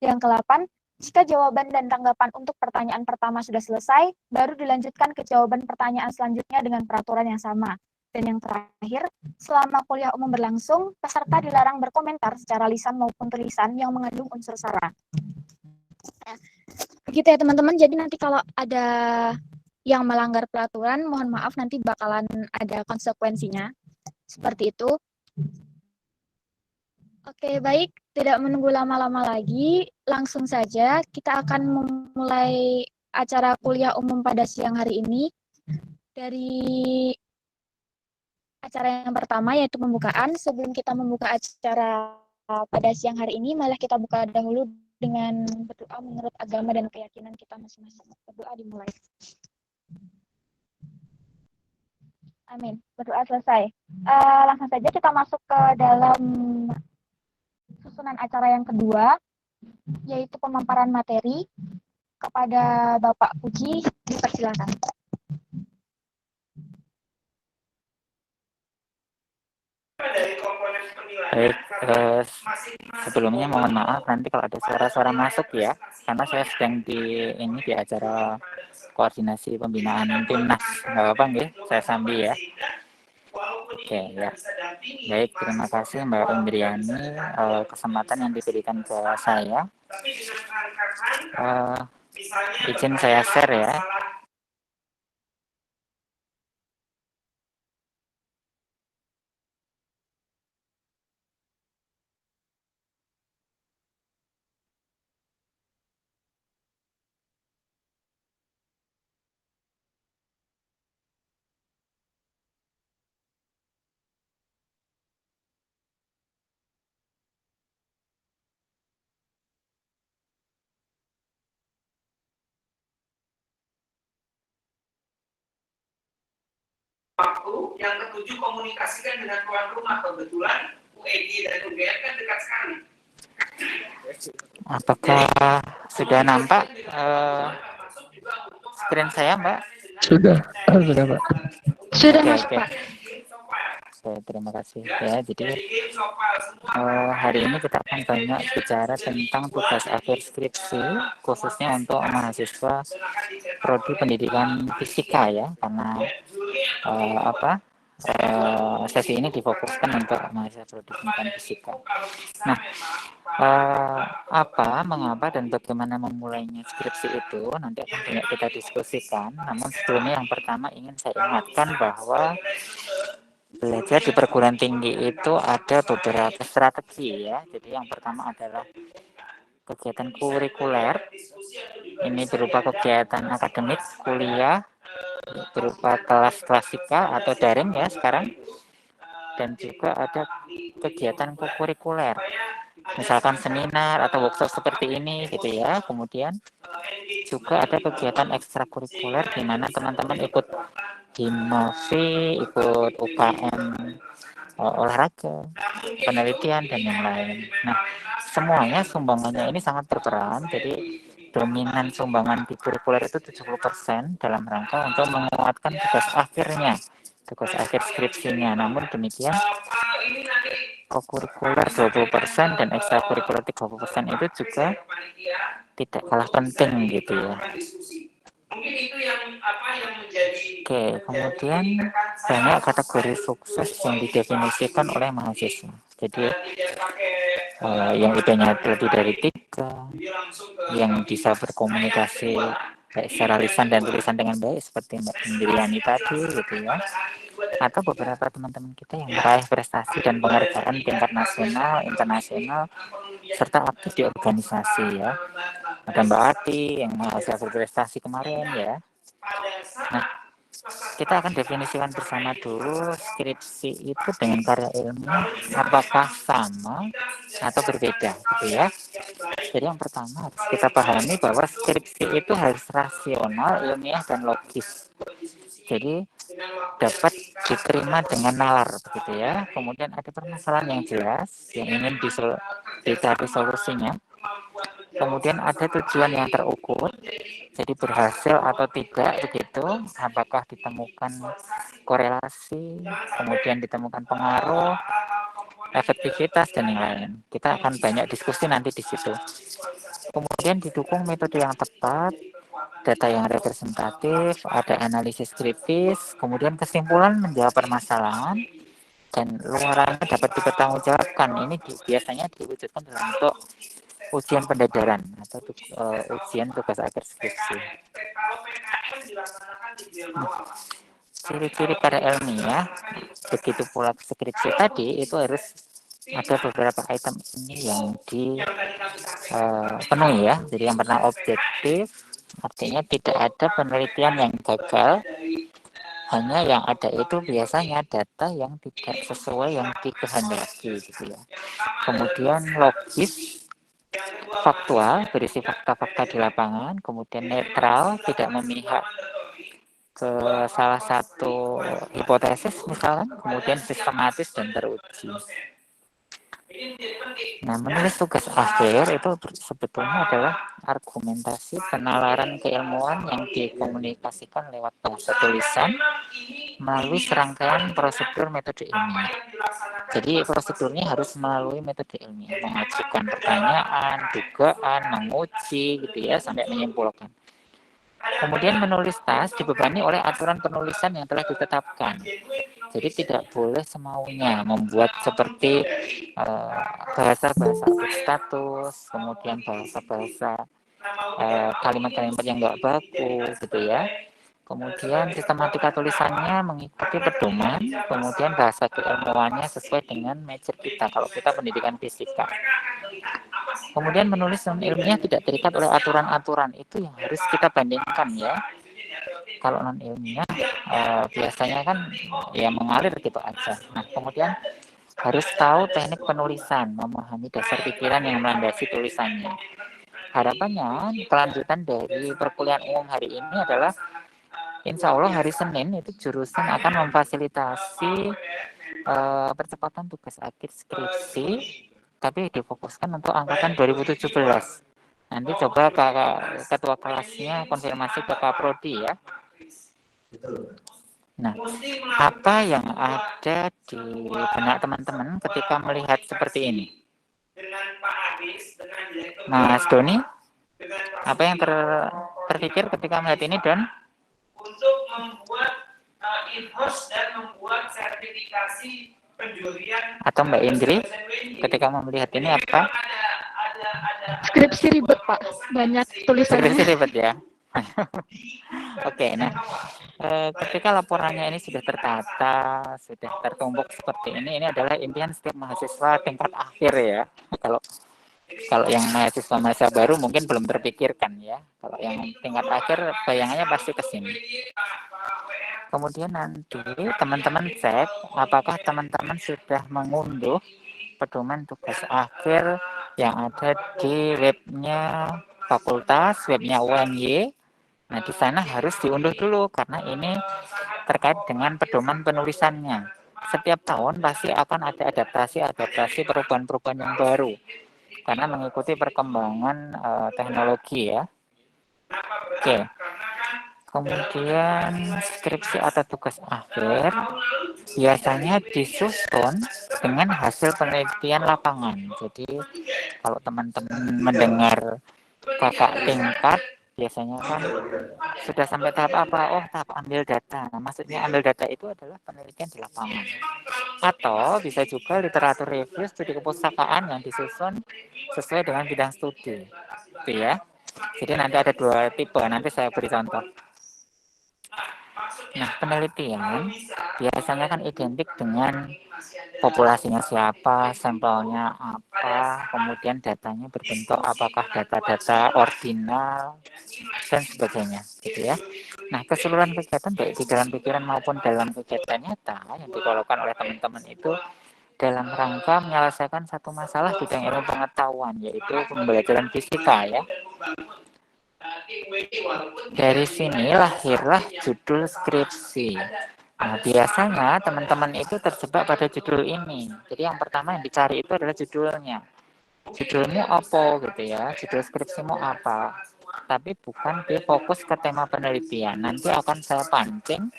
Yang ke-8, jika jawaban dan tanggapan untuk pertanyaan pertama sudah selesai, baru dilanjutkan ke jawaban pertanyaan selanjutnya dengan peraturan yang sama. Dan yang terakhir, selama kuliah umum berlangsung, peserta dilarang berkomentar secara lisan maupun tulisan yang mengandung unsur sara. Begitu ya teman-teman, jadi nanti kalau ada yang melanggar peraturan, mohon maaf nanti bakalan ada konsekuensinya. Seperti itu. Oke, baik. Tidak menunggu lama-lama lagi, langsung saja kita akan memulai acara kuliah umum pada siang hari ini. Dari acara yang pertama yaitu pembukaan. Sebelum kita membuka acara pada siang hari ini, malah kita buka dahulu dengan berdoa menurut agama dan keyakinan kita masing-masing. Berdoa dimulai. Amin. Berdoa selesai. Langsung saja kita masuk ke dalam susunan acara yang kedua, yaitu pemaparan materi. Kepada Bapak Puji, dipersilakan. Baik, sebelumnya mohon maaf nanti kalau ada suara-suara masuk ya, karena saya sedang di acara koordinasi pembinaan timnas. Nggak apa-apa nggih, saya sambil ya. Oke ya. Baik, terima kasih Mbak Indriani kesempatan yang diberikan ke saya. Izin saya share ya. Waktu yang ketujuh, komunikasikan dengan tuan rumah. Kebetulan UEG dan UGM kan dekat sekali. Apakah sudah nampak screen saya, Mbak? Sudah Pak. Sudah Oke, masuk, oke. Pak. Oke, terima kasih ya. Jadi hari ini kita akan banyak bicara tentang tugas akhir skripsi, khususnya untuk mahasiswa prodi pendidikan fisika ya, karena sesi ini difokuskan untuk mahasiswa prodi pendidikan fisika. Nah, mengapa dan bagaimana memulainya skripsi itu nanti akan banyak kita diskusikan. Namun sebelumnya yang pertama ingin saya ingatkan bahwa belajar di perguruan tinggi itu ada beberapa strategi ya. Jadi yang pertama adalah kegiatan kurikuler. Ini berupa kegiatan akademik, kuliah, berupa kelas klasika atau daring ya sekarang. Dan juga ada kegiatan kurikuler. Misalkan seminar atau workshop seperti ini gitu ya. Kemudian juga ada kegiatan ekstrakurikuler di mana teman-teman ikut Himovi, ikut UKM olahraga, penelitian dan yang lain. Nah, semuanya sumbangannya ini sangat berperan. Jadi dominan sumbangan di kurikuler itu 70% dalam rangka untuk menguatkan tugas akhirnya, tugas akhir skripsinya. Namun demikian, kokurikuler 20% dan ekstrakurikuler 30% itu juga tidak kalah penting gitu ya. Oke, kemudian banyak kategori sukses yang didefinisikan oleh mahasiswa. Jadi yang IP-nya lebih dari 3, yang bisa berkomunikasi baik secara lisan dan tulisan dengan baik seperti Mbak Indriani tadi gitu ya. Atau beberapa teman-teman kita yang meraih prestasi dan penghargaan tingkat nasional, internasional, serta aktif di organisasi ya. Ada Mbak Ati yang hasil berprestasi kemarin ya. Nah, kita akan definisikan bersama dulu skripsi itu dengan karya ilmiah apakah sama atau berbeda gitu ya. Jadi yang pertama harus kita pahami bahwa skripsi itu harus rasional, ilmiah dan logis. Jadi dapat diterima dengan nalar begitu ya. Kemudian ada permasalahan yang jelas yang ingin dicari solusinya. Kemudian ada tujuan yang terukur, jadi berhasil atau tidak begitu, apakah ditemukan korelasi, kemudian ditemukan pengaruh, efektivitas dan yang lain. Kita akan banyak diskusi nanti di situ. Kemudian didukung metode yang tepat, data yang representatif, ada analisis kritis, kemudian kesimpulan menjawab permasalahan, dan luarannya dapat dipertanggungjawabkan. Ini biasanya diwujudkan dalam bentuk ujian pendadaran atau ujian tugas akhir skripsi. Ciri-ciri karya ilmiah, begitu pula skripsi tadi, itu harus ada beberapa item ini yang dipenuhi ya. Jadi yang pertama objektif, artinya tidak ada penelitian yang gagal, hanya yang ada itu biasanya data yang tidak sesuai yang dikehendaki gitu ya. Kemudian logis, faktual, berisi fakta-fakta di lapangan, kemudian netral, tidak memihak ke salah satu hipotesis misalkan, kemudian sistematis dan teruji. Nah, menulis tugas akhir itu sebetulnya adalah argumentasi penalaran keilmuan yang dikomunikasikan lewat bahasa tulisan melalui serangkaian prosedur metode ilmiah. Jadi prosedurnya harus melalui metode ilmiah, mengajukan pertanyaan, dugaan, menguji gitu ya sampai menyimpulkan. Kemudian menulis tas dibebani oleh aturan penulisan yang telah ditetapkan. Jadi tidak boleh semaunya membuat seperti bahasa-bahasa status, kemudian bahasa-bahasa kalimat-kalimat yang nggak bagus gitu ya. Kemudian sistematika tulisannya mengikuti pedoman, kemudian bahasa keilmuannya sesuai dengan major kita kalau kita pendidikan fisika. Kemudian menulis non ilmiah tidak terikat oleh aturan-aturan, itu yang harus kita bandingkan ya. Kalau non ilmiah biasanya kan ya mengalir gitu aja. Nah, kemudian harus tahu teknik penulisan, memahami dasar pikiran yang melandasi tulisannya. Harapannya kelanjutan dari perkuliahan umum hari ini adalah insya Allah hari Senin itu jurusan akan memfasilitasi percepatan tugas akhir skripsi, tapi difokuskan untuk angkatan 2017. Nanti coba ketua kelasnya konfirmasi ke Kaprodi ya. Nah, apa yang ada di benak teman-teman ketika melihat seperti ini? Mas Doni, apa yang terpikir ketika melihat ini, Don? Untuk membuat in-house dan membuat sertifikasi penjurian. Atau Mbak Indri, ketika melihat ini apa? Skripsi ribet, Pak. Banyak tulisannya. Skripsi ribet ya. Oke, nah ketika laporannya ini sudah tertata, sudah tertumbuk seperti ini adalah impian setiap mahasiswa tingkat akhir ya. Kalau yang mahasiswa baru mungkin belum terpikirkan ya. Kalau yang tingkat akhir bayangannya pasti ke sini. Kemudian nanti teman-teman cek apakah teman-teman sudah mengunduh pedoman tugas akhir yang ada di webnya fakultas, webnya UNY. Nah, di sana harus diunduh dulu karena ini terkait dengan pedoman penulisannya. Setiap tahun pasti akan ada adaptasi perubahan-perubahan yang baru karena mengikuti perkembangan teknologi ya. Oke. Kemudian skripsi atau tugas akhir biasanya disusun dengan hasil penelitian lapangan. Jadi kalau teman-teman mendengar kakak tingkat biasanya kan sudah sampai tahap apa? Oh, tahap ambil data. Nah, maksudnya ambil data itu adalah penelitian di lapangan. Atau bisa juga literatur review studi kepustakaan yang disusun sesuai dengan bidang studi. Itu ya. Jadi nanti ada dua tipe, nanti saya beri contoh. Nah, penelitian biasanya kan identik dengan populasinya siapa, sampelnya apa, kemudian datanya berbentuk apakah data-data ordinal, dan sebagainya, gitu ya. Nah, keseluruhan kegiatan baik di dalam pikiran maupun dalam kegiatan nyata yang dilakukan oleh teman-teman itu dalam rangka menyelesaikan satu masalah bidang ilmu pengetahuan, yaitu pembelajaran fisika ya. Dari sini lahirlah judul skripsi. Nah, biasanya teman-teman itu terjebak pada judul ini. Jadi yang pertama yang dicari itu adalah judulnya. Judulmu apa gitu ya, judul skripsimu apa. Tapi bukan difokus ke tema penelitian. Nanti akan saya pancing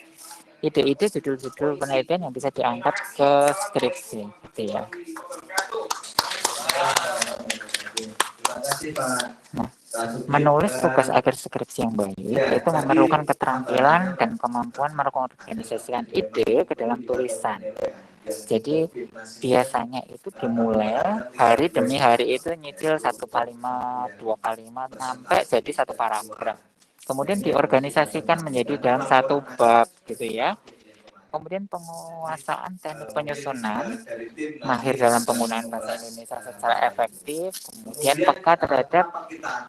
ide-ide judul-judul penelitian yang bisa diangkat ke skripsi gitu ya. Nah, menulis tugas akhir skripsi yang baik itu memerlukan keterampilan dan kemampuan mengorganisasikan ide ke dalam tulisan. Jadi biasanya itu dimulai hari demi hari itu nyicil 1 kalimat, 2 kalimat sampai jadi 1 paragraf. Kemudian diorganisasikan menjadi dalam 1 bab gitu ya. Kemudian penguasaan teknik penyusunan, mahir dalam penggunaan bahasa Indonesia secara efektif, kemudian peka terhadap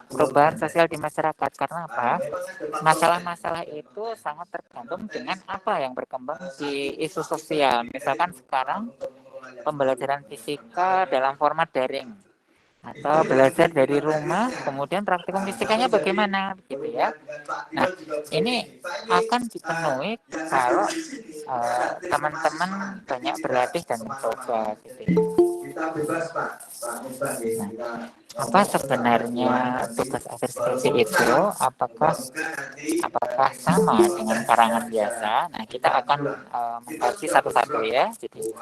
perubahan sosial di masyarakat. Karena apa? Masalah-masalah itu sangat tergantung dengan apa yang berkembang di isu sosial. Misalkan sekarang pembelajaran fisika dalam format daring atau belajar dari rumah, kemudian praktikum fisikanya bagaimana, gitu ya. Nah, ini akan dipenuhi kalau teman-teman banyak berlatih dan mencoba, gitu ya. Nah, apa sebenarnya tugas akhir skripsi itu? Apakah sama dengan karangan biasa? Nah, kita akan mengkaji satu-satu ya. Jadi,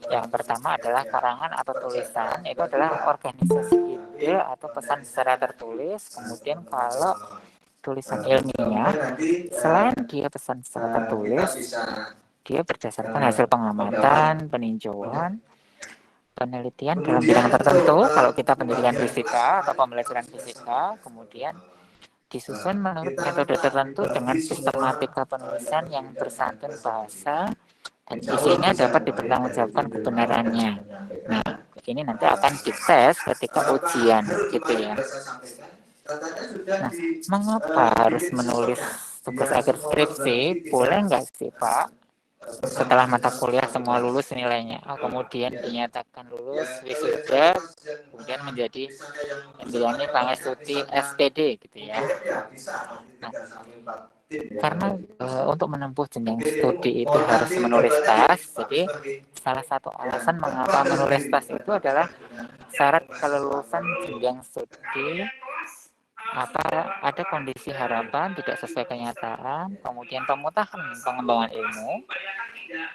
yang pertama adalah karangan atau tulisan. Itu adalah organisasi ide atau pesan secara tertulis. Kemudian kalau tulisan ilmiah, selain dia pesan secara tertulis, dia berdasarkan hasil pengamatan, peninjauan, penelitian dalam bidang tertentu. Kalau kita pendidikan fisika atau pembelajaran fisika, kemudian disusun menurut metode tertentu dengan sistematika penulisan yang bersantun bahasa dan isinya dapat dipertanggungjawabkan kebenarannya. Nah, ini nanti akan dites ketika ujian, gitu ya. Nah, mengapa harus menulis tugas akhir skripsi? Boleh nggak sih, Pak? Setelah mata kuliah semua lulus nilainya, kemudian dinyatakan lulus wisuda, kemudian menjadi Indiani Pangestuti SPD gitu ya. Nah, karena untuk menempuh jenjang studi itu harus menulis tas, jadi salah satu alasan mengapa menulis tas itu adalah syarat kelulusan jenjang studi ada kondisi harapan tidak sesuai kenyataan, kemudian pemutahan pengembangan ilmu,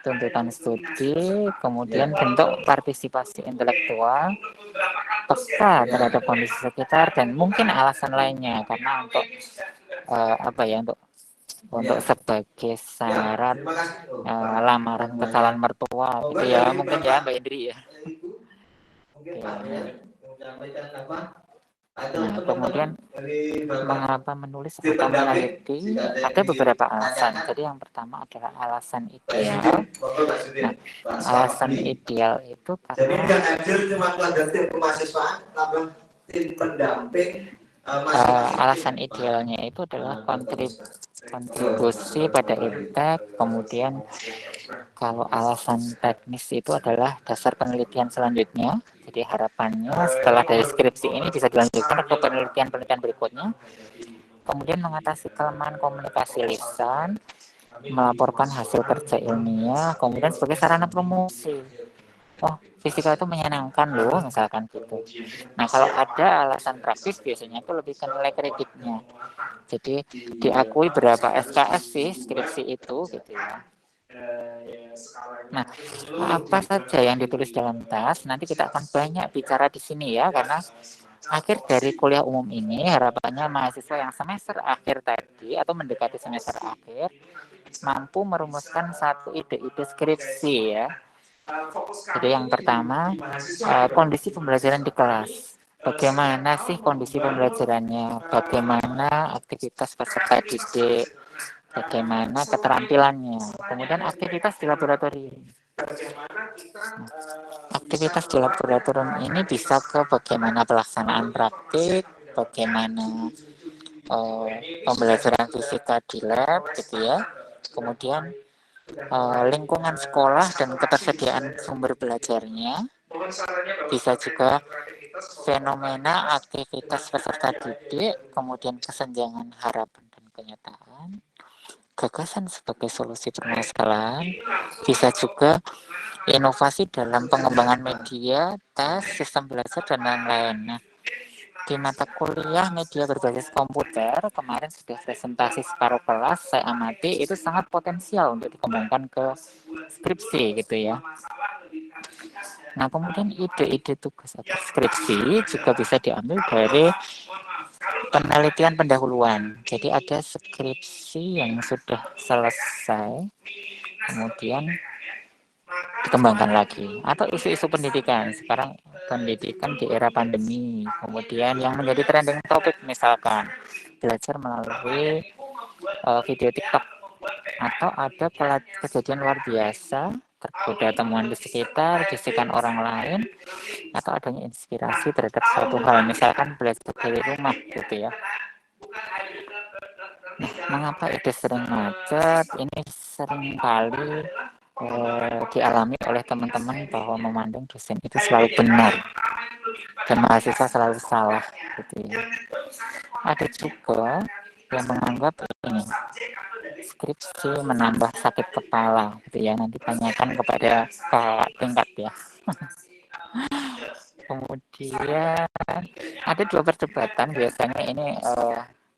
tuntutan studi, kemudian bentuk partisipasi intelektual, peka terhadap kondisi sekitar, dan mungkin alasan lainnya. Karena untuk untuk sebagai syarat lamaran ke calon mertua gitu ya, mungkin ya Mbak Indri ya. Nah, kemudian mengapa menulis atau meneliti? Ada beberapa alasan. Jadi yang pertama adalah alasan ideal. Nah, alasan ideal itu karena alasan idealnya itu adalah kontribusi pada impact. Kemudian kalau alasan teknis itu adalah dasar penelitian selanjutnya. Jadi harapannya setelah dari skripsi ini bisa dilanjutkan ke penelitian-penelitian berikutnya. Kemudian mengatasi kelemahan komunikasi lisan, melaporkan hasil kerja ilmiah, kemudian sebagai sarana promosi. Oh, fisika itu menyenangkan loh, misalkan gitu. Nah, kalau ada alasan praktis biasanya itu lebih ke nilai kreditnya. Jadi diakui berapa SKS sih skripsi itu gitu ya. Nah, apa saja yang ditulis dalam tas? Nanti kita akan banyak bicara di sini ya, karena akhir dari kuliah umum ini harapannya mahasiswa yang semester akhir tadi atau mendekati semester akhir mampu merumuskan satu ide-ide skripsi ya. Jadi yang pertama, kondisi pembelajaran di kelas. Bagaimana sih kondisi pembelajarannya? Bagaimana aktivitas peserta didik? Bagaimana keterampilannya? Kemudian aktivitas di laboratorium. Aktivitas di laboratorium ini bisa ke bagaimana pelaksanaan praktik, bagaimana pembelajaran fisika di lab, gitu ya. Kemudian lingkungan sekolah dan ketersediaan sumber belajarnya. Bisa juga fenomena aktivitas peserta didik, kemudian kesenjangan harapan dan kenyataan, gagasan sebagai solusi permasalahan, bisa juga inovasi dalam pengembangan media, tes, sistem belajar, dan lain-lain. Nah, di mata kuliah media berbasis komputer, kemarin sudah presentasi separuh kelas, saya amati itu sangat potensial untuk dikembangkan ke skripsi gitu ya. Nah, kemudian ide-ide tugas atau skripsi juga bisa diambil dari penelitian pendahuluan. Jadi ada skripsi yang sudah selesai, kemudian dikembangkan lagi. Atau isu-isu pendidikan. Sekarang pendidikan di era pandemi. Kemudian yang menjadi trending topik misalkan belajar melalui video TikTok. Atau ada kejadian luar biasa, tergoda temuan di sekitar, bisikan orang lain, atau adanya inspirasi terhadap suatu hal, misalkan belajar dari rumah gitu ya. Nah, mengapa ide sering macet? Ini sering kali dialami oleh teman-teman bahwa memandang dosen itu selalu benar dan mahasiswa selalu salah gitu ya. Ada juga yang menganggap ini skripsi menambah sakit kepala gitu ya, nanti tanyakan kepada kakak tingkat ya. Kemudian ada dua perdebatan biasanya ini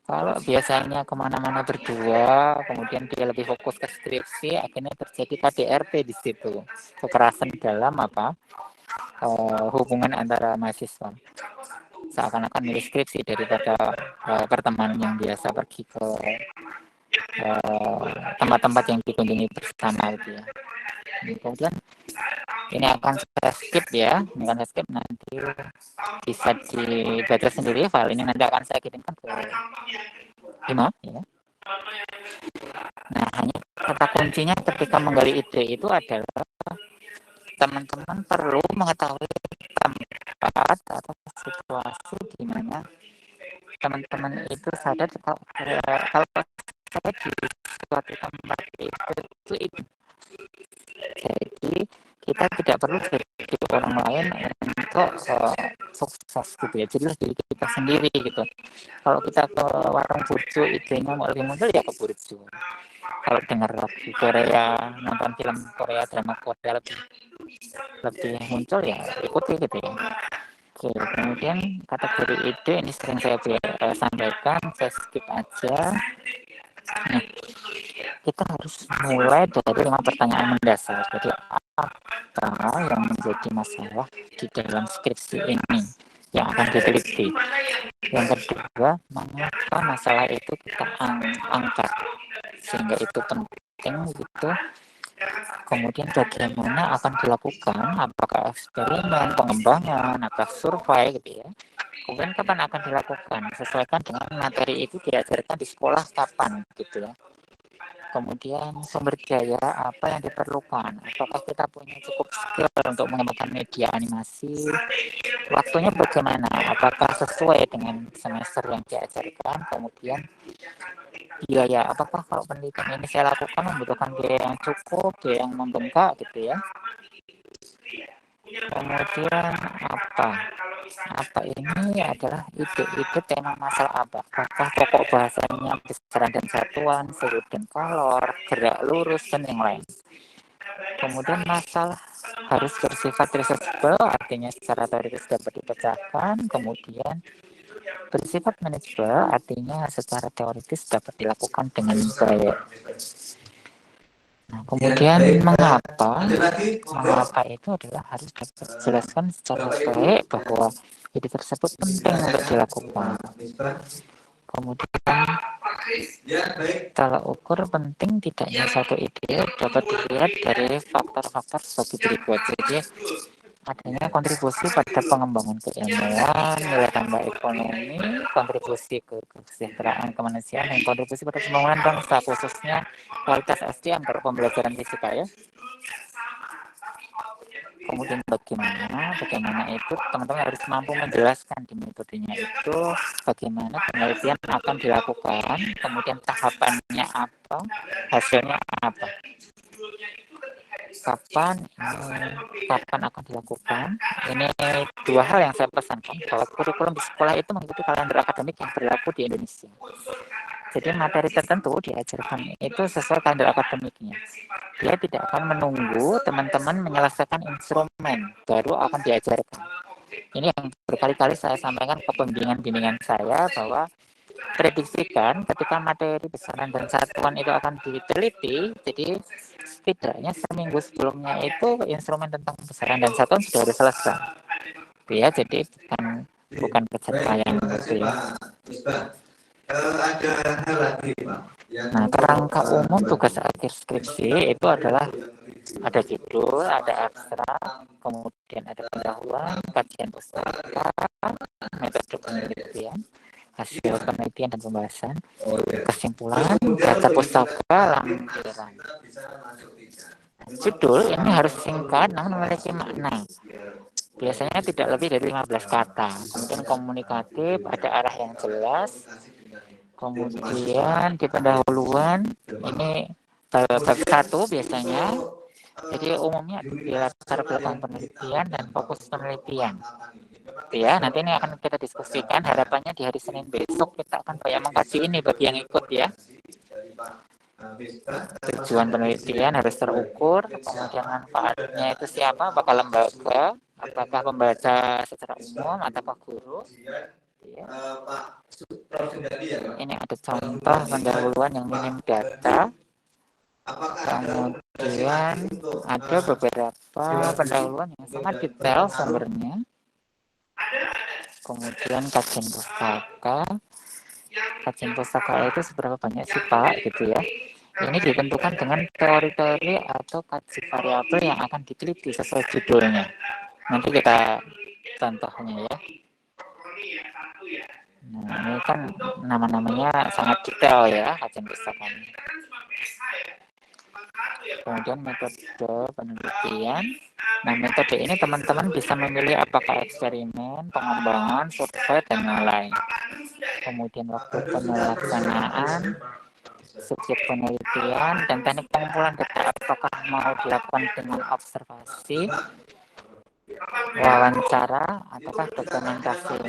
kalau biasanya kemana-mana berdua, kemudian dia lebih fokus ke skripsi, akhirnya terjadi KDRT di situ, kekerasan dalam hubungan antara mahasiswa, seakan-akan milih skripsi daripada pertemanan yang biasa pergi ke tempat-tempat yang dikunjungi bersama gitu ya. Kemudian ini akan saya skip ya, nanti bisa dibaca sendiri file ini, nanti akan saya kirimkan ke Hima ya. Nah, hanya kata kuncinya ketika menggali ide itu adalah teman-teman perlu mengetahui tempat atau situasi di mana teman-teman itu sadar kalau saya di suatu tempat itu. Jadi kita tidak perlu jadi orang lain untuk sukses gitu ya. Jadi diri kita sendiri gitu. Kalau kita ke warung burjo idenya mau lebih muncul ya ke burjo. Kalau dengar lagu Korea, nonton film Korea, drama Korea lebih muncul ya ikuti gitu ya. Oke, kemudian kategori ide ini sering saya sampaikan, saya skip aja. Nah, kita harus mulai dari 5 pertanyaan mendasar. Jadi apa yang menjadi masalah di dalam skripsi ini yang akan diteliti? Yang kedua, mengapa masalah itu kita angkat sehingga itu penting gitu. Kemudian bagaimana akan dilakukan, apakah eksperimen, pengembangan, apakah survei gitu ya. Kemudian kapan akan dilakukan, sesuaikan dengan materi itu diajarkan di sekolah kapan gitu ya. Kemudian sumber daya apa yang diperlukan, apakah kita punya cukup skill untuk mengembangkan media animasi, waktunya bagaimana, apakah sesuai dengan semester yang diajarkan, kemudian biaya, apakah kalau penelitian ini saya lakukan membutuhkan biaya yang cukup, biaya yang membengkak gitu ya. Kemudian apa ini adalah ide-ide tema masalah apa, apakah pokok bahasanya besaran dan satuan, sudut dan kolor, gerak lurus dan yang lain. Kemudian masalah harus bersifat researchable, artinya secara teoritis dapat dipecahkan. Kemudian bersifat manageable, artinya secara teoritis dapat dilakukan dengan baik. Nah, kemudian mengapa itu adalah harus dijelaskan secara baik bahwa ide tersebut penting untuk dilakukan. Kemudian tolak ukur penting tidaknya satu ide dapat dilihat dari faktor-faktor sebagai berikut. Jadi adanya kontribusi pada pengembangan keilmuan, nilai tambah ekonomi, kontribusi ke kesejahteraan kemanusiaan, dan kontribusi pada pembangunan bangsa, khususnya kualitas SDM untuk pembelajaran fisika ya. Kemudian bagaimana itu teman-teman harus mampu menjelaskan di metodenya itu bagaimana penelitian akan dilakukan, kemudian tahapannya apa, hasilnya apa, kapan akan dilakukan. Ini dua hal yang saya pesankan, bahwa kurikulum di sekolah itu mengikuti kalender akademik yang berlaku di Indonesia. Jadi materi tertentu diajarkan itu sesuai kalender akademiknya. Dia tidak akan menunggu teman-teman menyelesaikan instrumen baru akan diajarkan. Ini yang berkali-kali saya sampaikan ke pembimbingan saya bahwa prediksikan ketika materi besaran dan satuan itu akan diteliti, jadi setidaknya seminggu sebelumnya itu instrumen tentang besaran dan satuan sudah harus selesai. Ya, jadi bukan kecepatan gitu ya. Ada hal lagi, Pak. Nah, kerangka umum tugas akhir skripsi itu adalah ada judul, ada abstrak, kemudian ada pendahuluan, kajian pustaka, metode penelitian, hasil penelitian dan pembahasan, kesimpulan, data pustaka, lampiran. Judul ini harus singkat namun memiliki makna. Biasanya tidak lebih dari 15 kata. Kemudian komunikatif, ada arah yang jelas. Kemudian di pendahuluan ini bab 1 biasanya. Jadi umumnya di latar belakang penelitian dan fokus penelitian. Ya, nanti ini akan kita diskusikan. Harapannya di hari Senin besok kita akan banyak mengkaji ini bagi yang ikut ya. Tujuan penelitian harus terukur, kemudian manfaatnya itu siapa, apakah lembaga, apakah pembaca secara umum, ataukah guru. Ya. Ini ada contoh pendahuluan yang minim data. Kemudian ada beberapa pendahuluan yang sangat detail sumbernya. Kemudian kajian pustaka. Kajian pustaka itu seberapa banyak sih Pak gitu ya. Ini ditentukan dengan teori-teori atau kaji variabel yang akan diteliti sesuai judulnya. Nanti kita contohnya ya. Nah, ini kan nama-namanya sangat detail ya kajian pustakanya. Kemudian metode penelitian. Nah, metode ini teman-teman bisa memilih apakah eksperimen, pengembangan, survei, dan lain-lain. Kemudian waktu pelaksanaan, subjek penelitian, dan teknik pengumpulan data apakah mau dilakukan dengan observasi, wawancara, ataukah dokumentasi.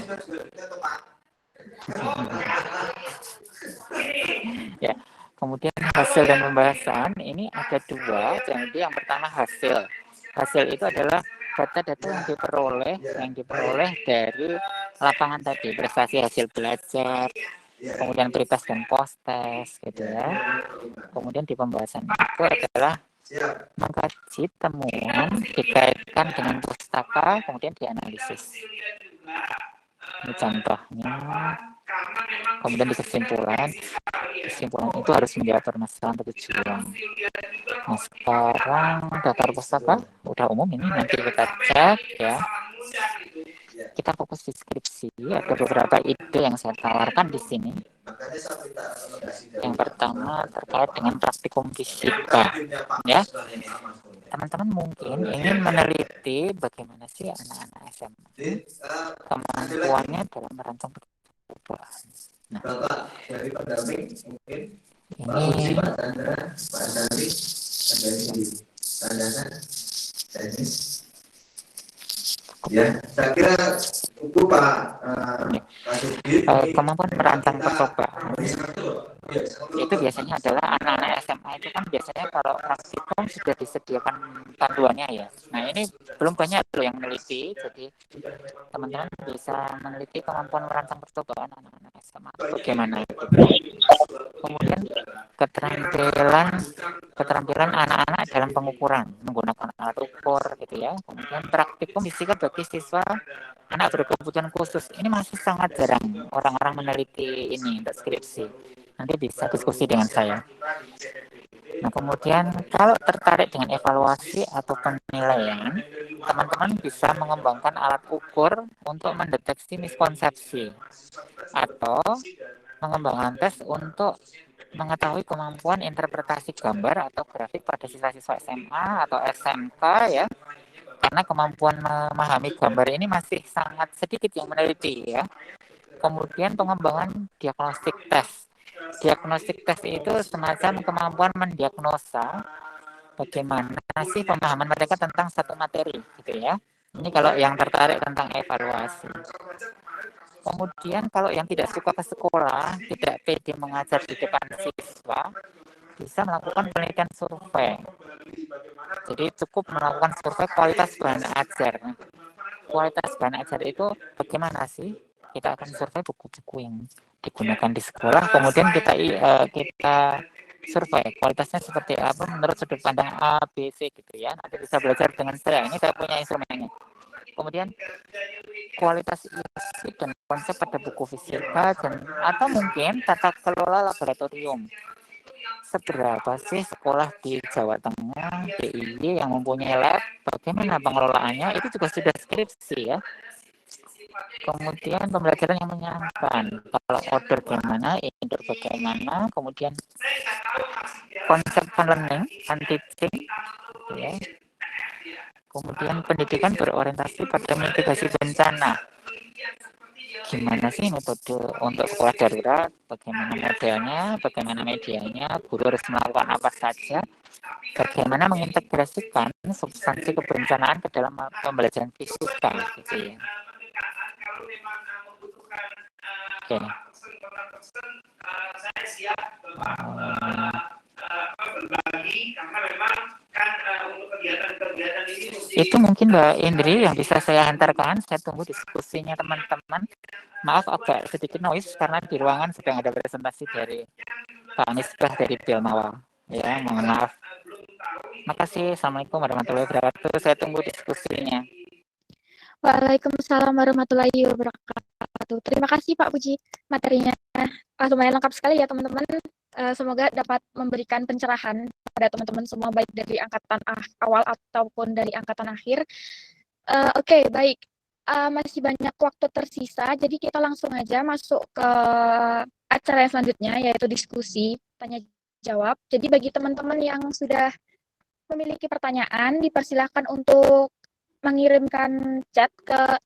Ya. Kemudian hasil dan pembahasan ini ada 2. Jadi yang pertama hasil. Hasil itu adalah data-data yang diperoleh dari lapangan tadi, prestasi hasil belajar, kemudian pretest dan post-test gitu ya. Kemudian di pembahasan itu adalah mengkaji temuan dikaitkan dengan pustaka, kemudian dianalisis. Ini contohnya. Kemudian di kesimpulan itu harus menjawab permasalahan atau tujuan. Nah, sekarang daftar pustaka udah umum, ini nanti kita cek ya. Kita fokus di skripsi. Ada beberapa ide yang saya tawarkan di sini. Yang pertama terkait dengan praktikum fisika, ya. Teman-teman mungkin ingin meneliti bagaimana sih anak-anak SMA kemampuannya dalam merancang perubahan. Nah, ini ya, saya kira itu Pak kemampuan merancang percobaan itu biasanya adalah anak-anak SMA itu kan biasanya kalau praktikum sudah disediakan panduannya ya. Nah ini belum banyak loh yang meneliti, jadi teman-teman bisa meneliti kemampuan merancang percobaan anak-anak SMA bagaimana itu. Kemudian keterampilan anak-anak dalam pengukuran menggunakan alat ukur gitu ya. Kemudian praktikum fisika bagi siswa anak berkebutuhan khusus, ini masih sangat jarang orang-orang meneliti ini untuk skripsi. Nanti bisa diskusi dengan saya. Nah, kemudian kalau tertarik dengan evaluasi atau penilaian, teman-teman bisa mengembangkan alat ukur untuk mendeteksi miskonsepsi atau mengembangkan tes untuk mengetahui kemampuan interpretasi gambar atau grafik pada siswa-siswa SMA atau SMK ya. Karena kemampuan memahami gambar ini masih sangat sedikit yang meneliti ya. Kemudian pengembangan diagnostik tes. Diagnostik tes itu semacam kemampuan mendiagnosa bagaimana sih pemahaman mereka tentang satu materi gitu ya. Ini kalau yang tertarik tentang evaluasi. Kemudian kalau yang tidak suka ke sekolah, tidak pede mengajar di depan siswa, bisa melakukan penelitian survei. Jadi cukup melakukan survei kualitas bahan ajar. Kualitas bahan ajar itu bagaimana sih kita akan survei buku-buku yang digunakan di sekolah, kemudian kita survei kualitasnya seperti apa menurut sudut pandang A, B, C gitu ya. Nanti bisa belajar dengan saya. Ini saya punya instrumennya. Kemudian kualitas isi dan konsep pada buku fisika atau mungkin tata kelola laboratorium. Seberapa sih sekolah di Jawa Tengah, DIY yang mempunyai lab, bagaimana pengelolaannya, itu juga sudah skripsi ya. Kemudian pembelajaran yang menyenangkan, kalau order bagaimana, indoor bagaimana, kemudian konsep learning, teaching, ya. Kemudian pendidikan berorientasi pada mitigasi bencana. Gimana sih metode untuk sekolah darurat, bagaimana modelnya, bagaimana medianya, guru harus melakukan apa saja, bagaimana mengintegrasikan substansi kebencanaan ke dalam pembelajaran fisika gitu ya. Oke. Saya siap berbagi karena memang kan untuk kegiatan-kegiatan ini itu mungkin Mbak Indri yang bisa saya hantarkan. Saya tunggu diskusinya teman-teman. Maaf agak sedikit noise karena di ruangan sedang ada presentasi dari Pak Misbah dari Bilmawa. Ya, mohon maaf. Makasih. Assalamualaikum warahmatullahi wabarakatuh. Saya tunggu diskusinya. Waalaikumsalam warahmatullahi wabarakatuh. Terima kasih Pak Puji, materinya lumayan lengkap sekali ya teman-teman. Semoga dapat memberikan pencerahan pada teman-teman semua baik dari angkatan awal ataupun dari angkatan akhir. Oke, baik. Masih banyak waktu tersisa, jadi kita langsung aja masuk ke acara yang selanjutnya, yaitu diskusi tanya jawab. Jadi bagi teman-teman yang sudah memiliki pertanyaan, dipersilahkan untuk mengirimkan chat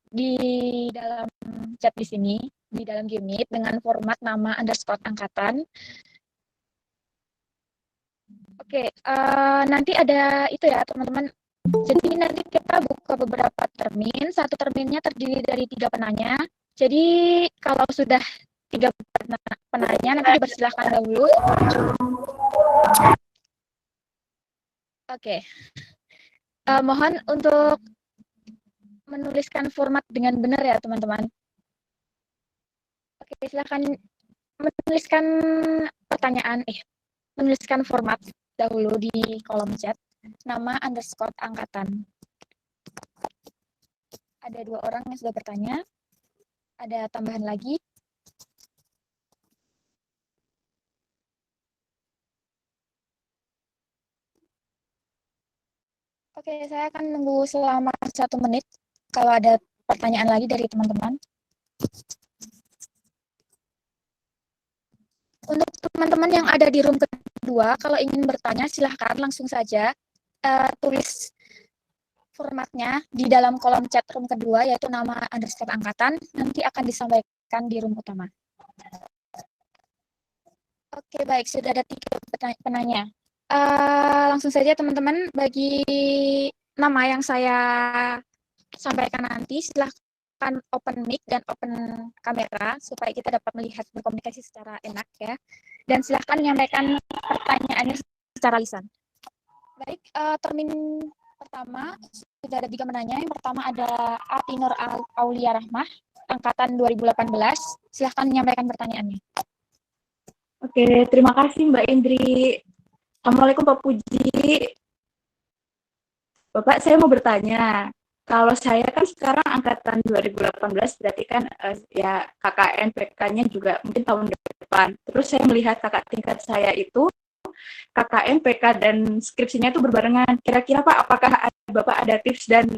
di dalam chat di sini, di dalam Google Meet dengan format nama _ angkatan. Oke, nanti ada itu ya teman-teman. Jadi nanti kita buka beberapa termin. Satu terminnya terdiri dari 3 penanya. Jadi kalau sudah 3 penanya nanti dipersilahkan dahulu. Oke. Mohon untuk menuliskan format dengan benar ya teman-teman. Oke, silakan menuliskan pertanyaan, menuliskan format dahulu di kolom chat, nama _ angkatan. Ada 2 orang yang sudah bertanya, ada tambahan lagi. Oke, saya akan menunggu selama 1 menit kalau ada pertanyaan lagi dari teman-teman. Untuk teman-teman yang ada di room kedua, kalau ingin bertanya silahkan langsung saja tulis formatnya di dalam kolom chat room kedua, yaitu nama _ angkatan, nanti akan disampaikan di room utama. Oke, baik, sudah ada 3 penanya. Langsung saja teman-teman, bagi nama yang saya sampaikan nanti, silahkan open mic dan open kamera supaya kita dapat melihat berkomunikasi secara enak ya. Dan silahkan menyampaikan pertanyaannya secara lisan. Baik, termin pertama sudah ada 3 penanya. Yang pertama ada Atinur Aulia Rahmah, angkatan 2018. Silahkan menyampaikan pertanyaannya. Oke, terima kasih Mbak Indri. Assalamualaikum Pak Puji. Bapak, saya mau bertanya. Kalau saya kan sekarang angkatan 2018, berarti kan ya KKN PK-nya juga mungkin tahun depan. Terus saya melihat kakak tingkat saya itu KKN PK dan skripsinya itu berbarengan. Kira-kira Pak, apakah Bapak ada tips dan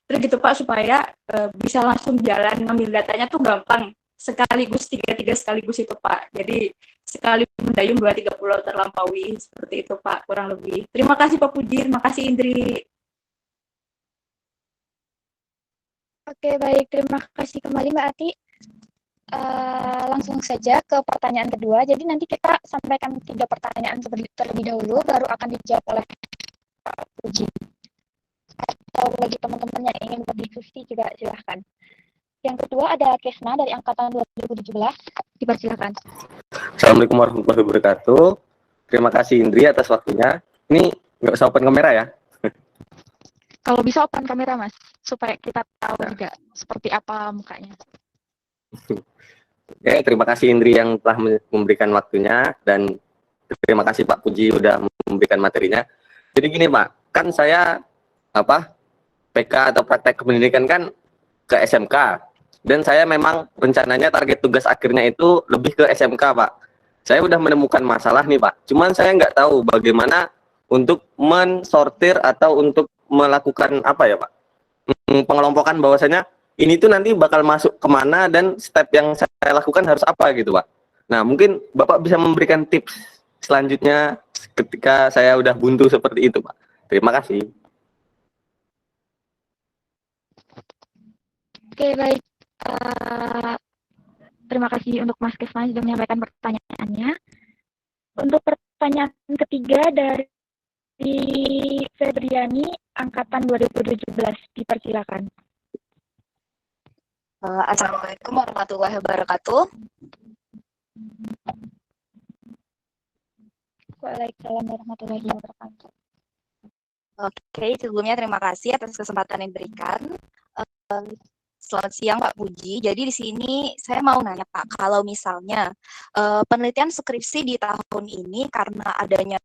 trik gitu Pak supaya bisa langsung jalan ngambil datanya tuh gampang sekaligus 3 sekaligus itu Pak. Jadi sekali mendayung 2-3 pulau terlampaui seperti itu Pak, kurang lebih. Terima kasih Pak Puji, terima kasih Indri. Oke, baik, terima kasih kembali Mbak Ati. Langsung saja ke pertanyaan kedua. Jadi nanti kita sampaikan 3 pertanyaan terlebih dahulu, baru akan dijawab oleh Pak Puji. Atau bagi teman-teman yang ingin berdiskusi juga silahkan. Yang kedua ada Kesna dari angkatan 2017. Dipersilakan. Assalamualaikum warahmatullahi wabarakatuh. Terima kasih Indri atas waktunya. Ini nggak usah open kamera ya? Kalau bisa open kamera Mas, supaya kita tahu juga seperti apa mukanya. Oke, terima kasih Indri yang telah memberikan waktunya, dan terima kasih Pak Puji udah memberikan materinya. Jadi gini Pak, kan saya PK atau praktek pendidikan kan ke SMK, dan saya memang rencananya target tugas akhirnya itu lebih ke SMK Pak. Saya udah menemukan masalah nih Pak, cuman saya nggak tahu bagaimana untuk mensortir atau untuk melakukan pengelompokan bahwasanya ini tuh nanti bakal masuk kemana dan step yang saya lakukan harus apa gitu Pak. Nah mungkin Bapak bisa memberikan tips selanjutnya ketika saya udah buntu seperti itu Pak. Terima kasih. Oke, baik. Terima kasih untuk Mas Kesma sudah menyampaikan pertanyaannya. Untuk pertanyaan ketiga dari Febriani, angkatan 2017, dipersilakan. Assalamualaikum warahmatullahi wabarakatuh. Waalaikumsalam warahmatullahi wabarakatuh. Oke, sebelumnya terima kasih atas kesempatan yang diberikan. Selamat siang Pak Puji. Jadi di sini saya mau nanya Pak, kalau misalnya penelitian skripsi di tahun ini karena adanya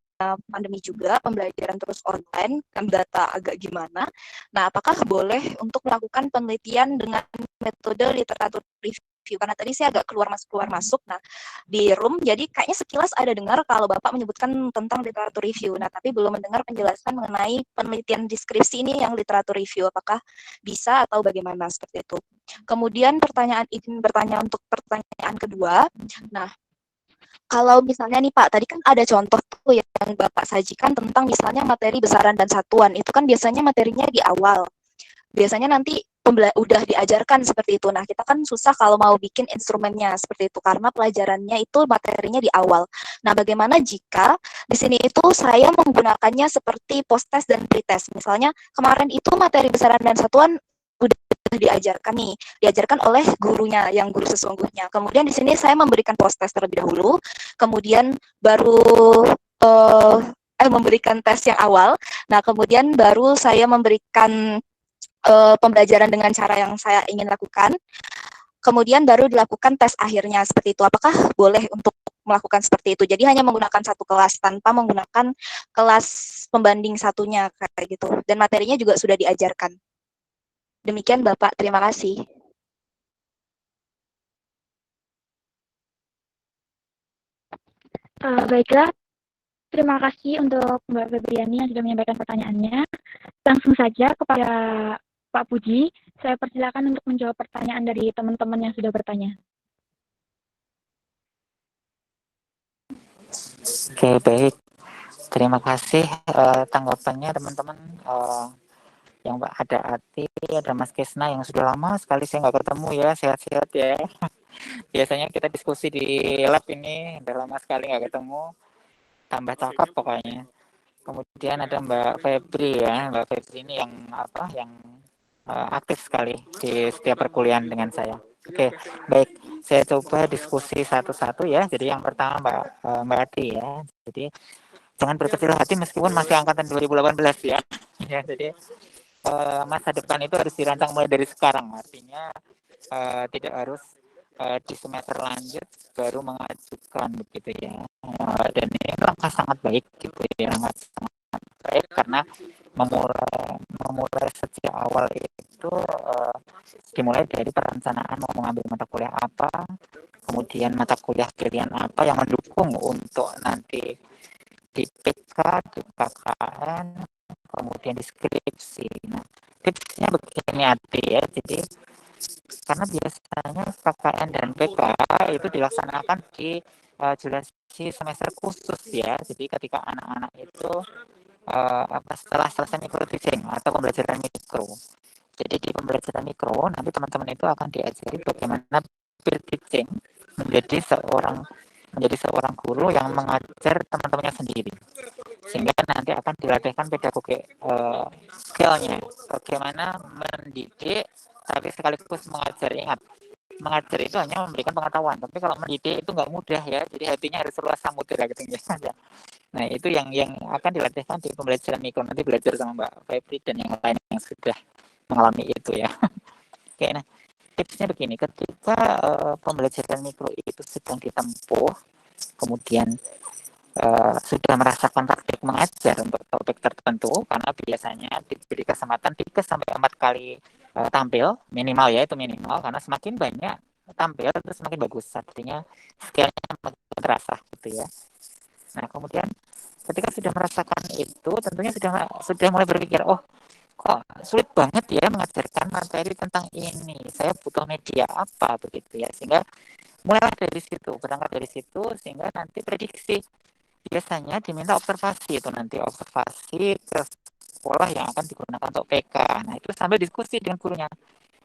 pandemi juga, pembelajaran terus online, kan data agak gimana. Nah, apakah boleh untuk melakukan penelitian dengan metode literatur review? Karena tadi saya agak keluar masuk nah di room, jadi kayaknya sekilas ada dengar kalau Bapak menyebutkan tentang literatur review. Nah, tapi belum mendengar penjelasan mengenai penelitian deskripsi ini yang literatur review. Apakah bisa atau bagaimana seperti itu? Kemudian bertanya untuk pertanyaan kedua. Nah, kalau misalnya nih Pak, tadi kan ada contoh tuh yang Bapak sajikan tentang misalnya materi besaran dan satuan. Itu kan biasanya materinya di awal. Biasanya nanti udah diajarkan seperti itu. Nah, kita kan susah kalau mau bikin instrumennya seperti itu karena pelajarannya itu materinya di awal. Nah, bagaimana jika di sini itu saya menggunakannya seperti post-test dan pre-test. Misalnya kemarin itu materi besaran dan satuan udah diajarkan oleh gurunya yang guru sesungguhnya. Kemudian di sini saya memberikan post-test terlebih dahulu, kemudian baru memberikan tes yang awal. Nah, kemudian baru saya memberikan pembelajaran dengan cara yang saya ingin lakukan, kemudian baru dilakukan tes akhirnya seperti itu. Apakah boleh untuk melakukan seperti itu? Jadi hanya menggunakan satu kelas tanpa menggunakan kelas pembanding satunya kayak gitu. Dan materinya juga sudah diajarkan. Demikian Bapak, terima kasih. Baiklah, terima kasih untuk Mbak Febriani yang sudah menyampaikan pertanyaannya. Langsung saja kepada Pak Puji, saya persilakan untuk menjawab pertanyaan dari teman-teman yang sudah bertanya. Oke, baik. Terima kasih tanggapannya teman-teman. Yang ada Ati, ada Mas Kesna yang sudah lama sekali saya nggak ketemu ya, sehat-sehat ya. Biasanya kita diskusi di lab ini, udah lama sekali nggak ketemu. Tambah cakep pokoknya. Kemudian ada Mbak Febri ya, Mbak Febri ini yang aktif sekali di setiap perkuliahan dengan saya. Oke, baik. Saya coba diskusi satu-satu ya. Jadi yang pertama Mbak Ati ya. Jadi jangan berkecil hati meskipun masih angkatan 2018 ya. Ya, jadi masa depan itu harus dirancang mulai dari sekarang. Artinya tidak harus di semester lanjut baru mengajukan begitu ya. Dan ini langkah sangat baik gitu ya, sangat baik karena memulai sejak awal itu dimulai dari perencanaan mau mengambil mata kuliah apa, kemudian mata kuliah pilihan apa yang mendukung untuk nanti di PK, di KKN, kemudian di skripsi. Nah, tipsnya begini Ati ya, jadi karena biasanya KKN dan PK itu dilaksanakan di durasi semester khusus ya, jadi ketika anak-anak itu setelah selesai mikro teaching atau pembelajaran mikro. Jadi di pembelajaran mikro nanti teman-teman itu akan diajari bagaimana peer teaching menjadi seorang guru yang mengajar teman-temannya sendiri, sehingga nanti akan dilatihkan pedagogi skill-nya, bagaimana mendidik tapi sekaligus mengajar. Ingat, mengajar itu hanya memberikan pengetahuan, tapi kalau mendidik itu nggak mudah ya, jadi hatinya harus luas samudera gitu ya. Nah, itu yang akan dilatihkan di pembelajaran mikro, nanti belajar sama Mbak Febri dan yang lain yang sudah mengalami itu ya. Oke, nah tipsnya begini, ketika pembelajaran mikro itu sedang ditempuh, kemudian sudah merasakan praktik mengajar untuk topik tertentu, karena biasanya diberi kesempatan 3 sampai 4 kali tampil, minimal ya, itu minimal, karena semakin banyak tampil itu semakin bagus, artinya skillnya makin terasa gitu ya. Nah kemudian ketika sudah merasakan itu, tentunya sudah mulai berpikir, oh kok sulit banget ya mengajarkan materi tentang ini, saya butuh media apa begitu ya, sehingga mulailah dari situ, berangkat dari situ, sehingga nanti prediksi. Biasanya diminta observasi, itu nanti observasi ke sekolah yang akan digunakan untuk PK. Nah itu sambil diskusi dengan gurunya,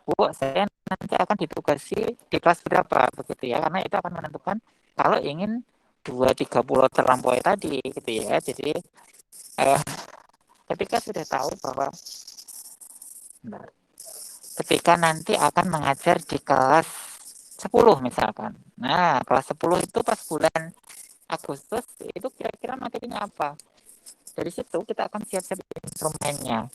Bu, saya nanti akan ditugasi di kelas berapa begitu ya, karena itu akan menentukan kalau ingin 2-3 pulau terlampaui tadi gitu ya. Jadi ketika sudah tahu bahwa ketika nanti akan mengajar di kelas 10 misalkan, nah kelas 10 itu pas bulan Agustus itu kira-kira materinya apa, dari situ kita akan siap-siap instrumennya,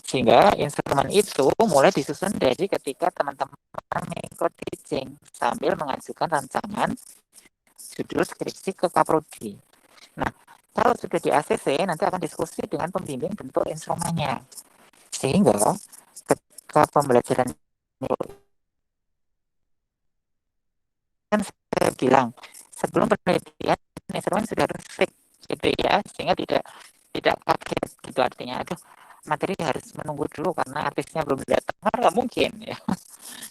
sehingga instrumen itu mulai disusun dari ketika teman-teman mengikut teaching sambil mengajukan rancangan judul skripsi ke Kaprodi. Nah kalau sudah di ACC nanti akan diskusi dengan pembimbing bentuk instrumennya, sehingga ketika pembelajaran kan saya bilang sebelum penelitian instrumen sudah harus fix gitu ya, sehingga tidak kaget gitu, artinya aduh materi harus menunggu dulu karena artisnya belum datang, nggak mungkin ya.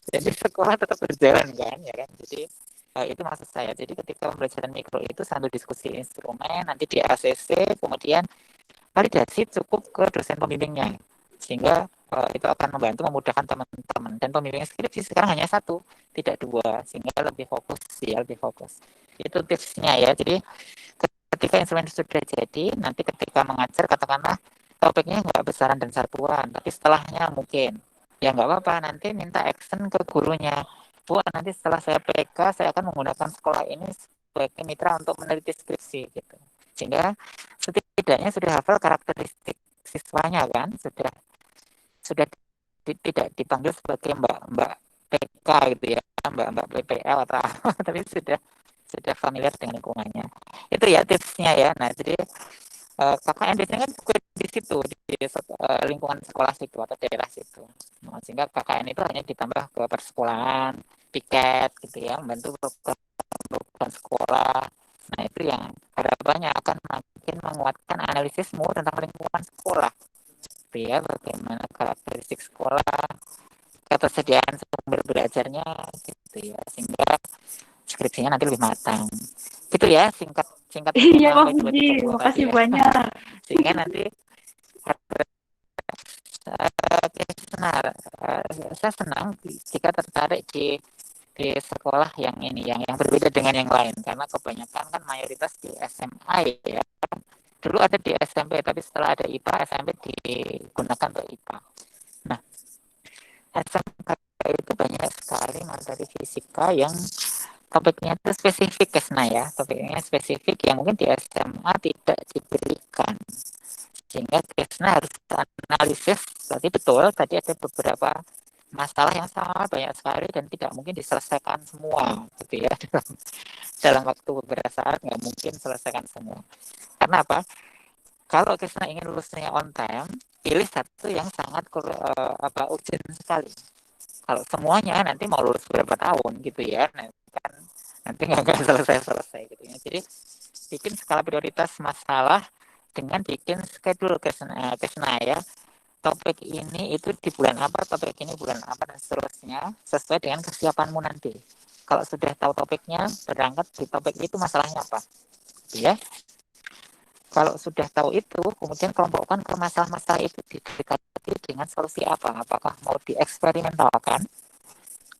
Jadi sekolah tetap berjalan kan ya kan. Jadi itu maksud saya, jadi ketika pembelajaran mikro itu sambil diskusi instrumen, nanti di ACC kemudian validasi cukup ke dosen pembimbingnya, sehingga itu akan membantu memudahkan teman-teman, dan pembimbing skripsi sekarang hanya 1 tidak 2, sehingga lebih fokus ya, lebih fokus. Itu tipsnya ya. Jadi ketika instrumen sudah jadi, nanti ketika mengajar katakanlah topiknya nggak besaran dan satuan, tapi setelahnya mungkin ya nggak apa-apa, nanti minta action ke gurunya, Bu nanti setelah saya PK saya akan menggunakan sekolah ini sebagai mitra untuk meneliti skripsi gitu, sehingga setidaknya sudah hafal karakteristik siswanya kan, sudah tidak dipanggil sebagai mbak PK gitu ya, mbak PPL atau apa, tapi sudah familiar dengan lingkungannya. Itu ya tipsnya ya. Nah jadi KKN biasanya kan juga di situ, di lingkungan sekolah situ atau daerah situ. Nah, sehingga KKN itu hanya ditambah ke persekolahan, piket gitu ya, membantu program sekolah. Nah itu yang harapannya akan makin menguatkan analisismu tentang lingkungan sekolah gitu ya, bagaimana karakteristik sekolah, ketersediaan sumber belajarnya gitu ya, sehingga skripsinya nanti lebih matang gitu ya, singkat Iya Pak sampai Puji, 2-3 pulau makasih tadi ya. banyak. Sehingga nanti saya senang jika tertarik di sekolah yang ini, yang berbeda dengan yang lain, karena kebanyakan kan mayoritas di SMA ya. Dulu ada di SMP, tapi setelah ada IPA, SMP digunakan untuk IPA. Nah, SMK itu banyak sekali materi fisika yang topiknya itu spesifik Kesna ya, topiknya spesifik yang mungkin di SMA tidak diberikan, sehingga Kesna harus analisis. Tadi betul, tadi ada beberapa masalah yang sangat banyak sekali dan tidak mungkin diselesaikan semua gitu ya, dalam waktu beberapa saat nggak mungkin selesaikan semua. Karena apa? Kalau Kesna ingin lulusnya on time, pilih satu yang sangat urgent sekali. Kalau semuanya nanti mau lulus berapa tahun gitu ya, nanti nggak selesai gitu ya. Jadi bikin skala prioritas masalah dengan bikin schedule Kesna ya. Topik ini itu di bulan apa, topik ini bulan apa, dan seterusnya sesuai dengan kesiapanmu nanti. Kalau sudah tahu topiknya, berangkat di topik itu masalahnya apa, ya. Kalau sudah tahu itu, kemudian kelompokkan ke masalah-masalah itu, didekati dengan solusi apa. Apakah mau dieksperimentalkan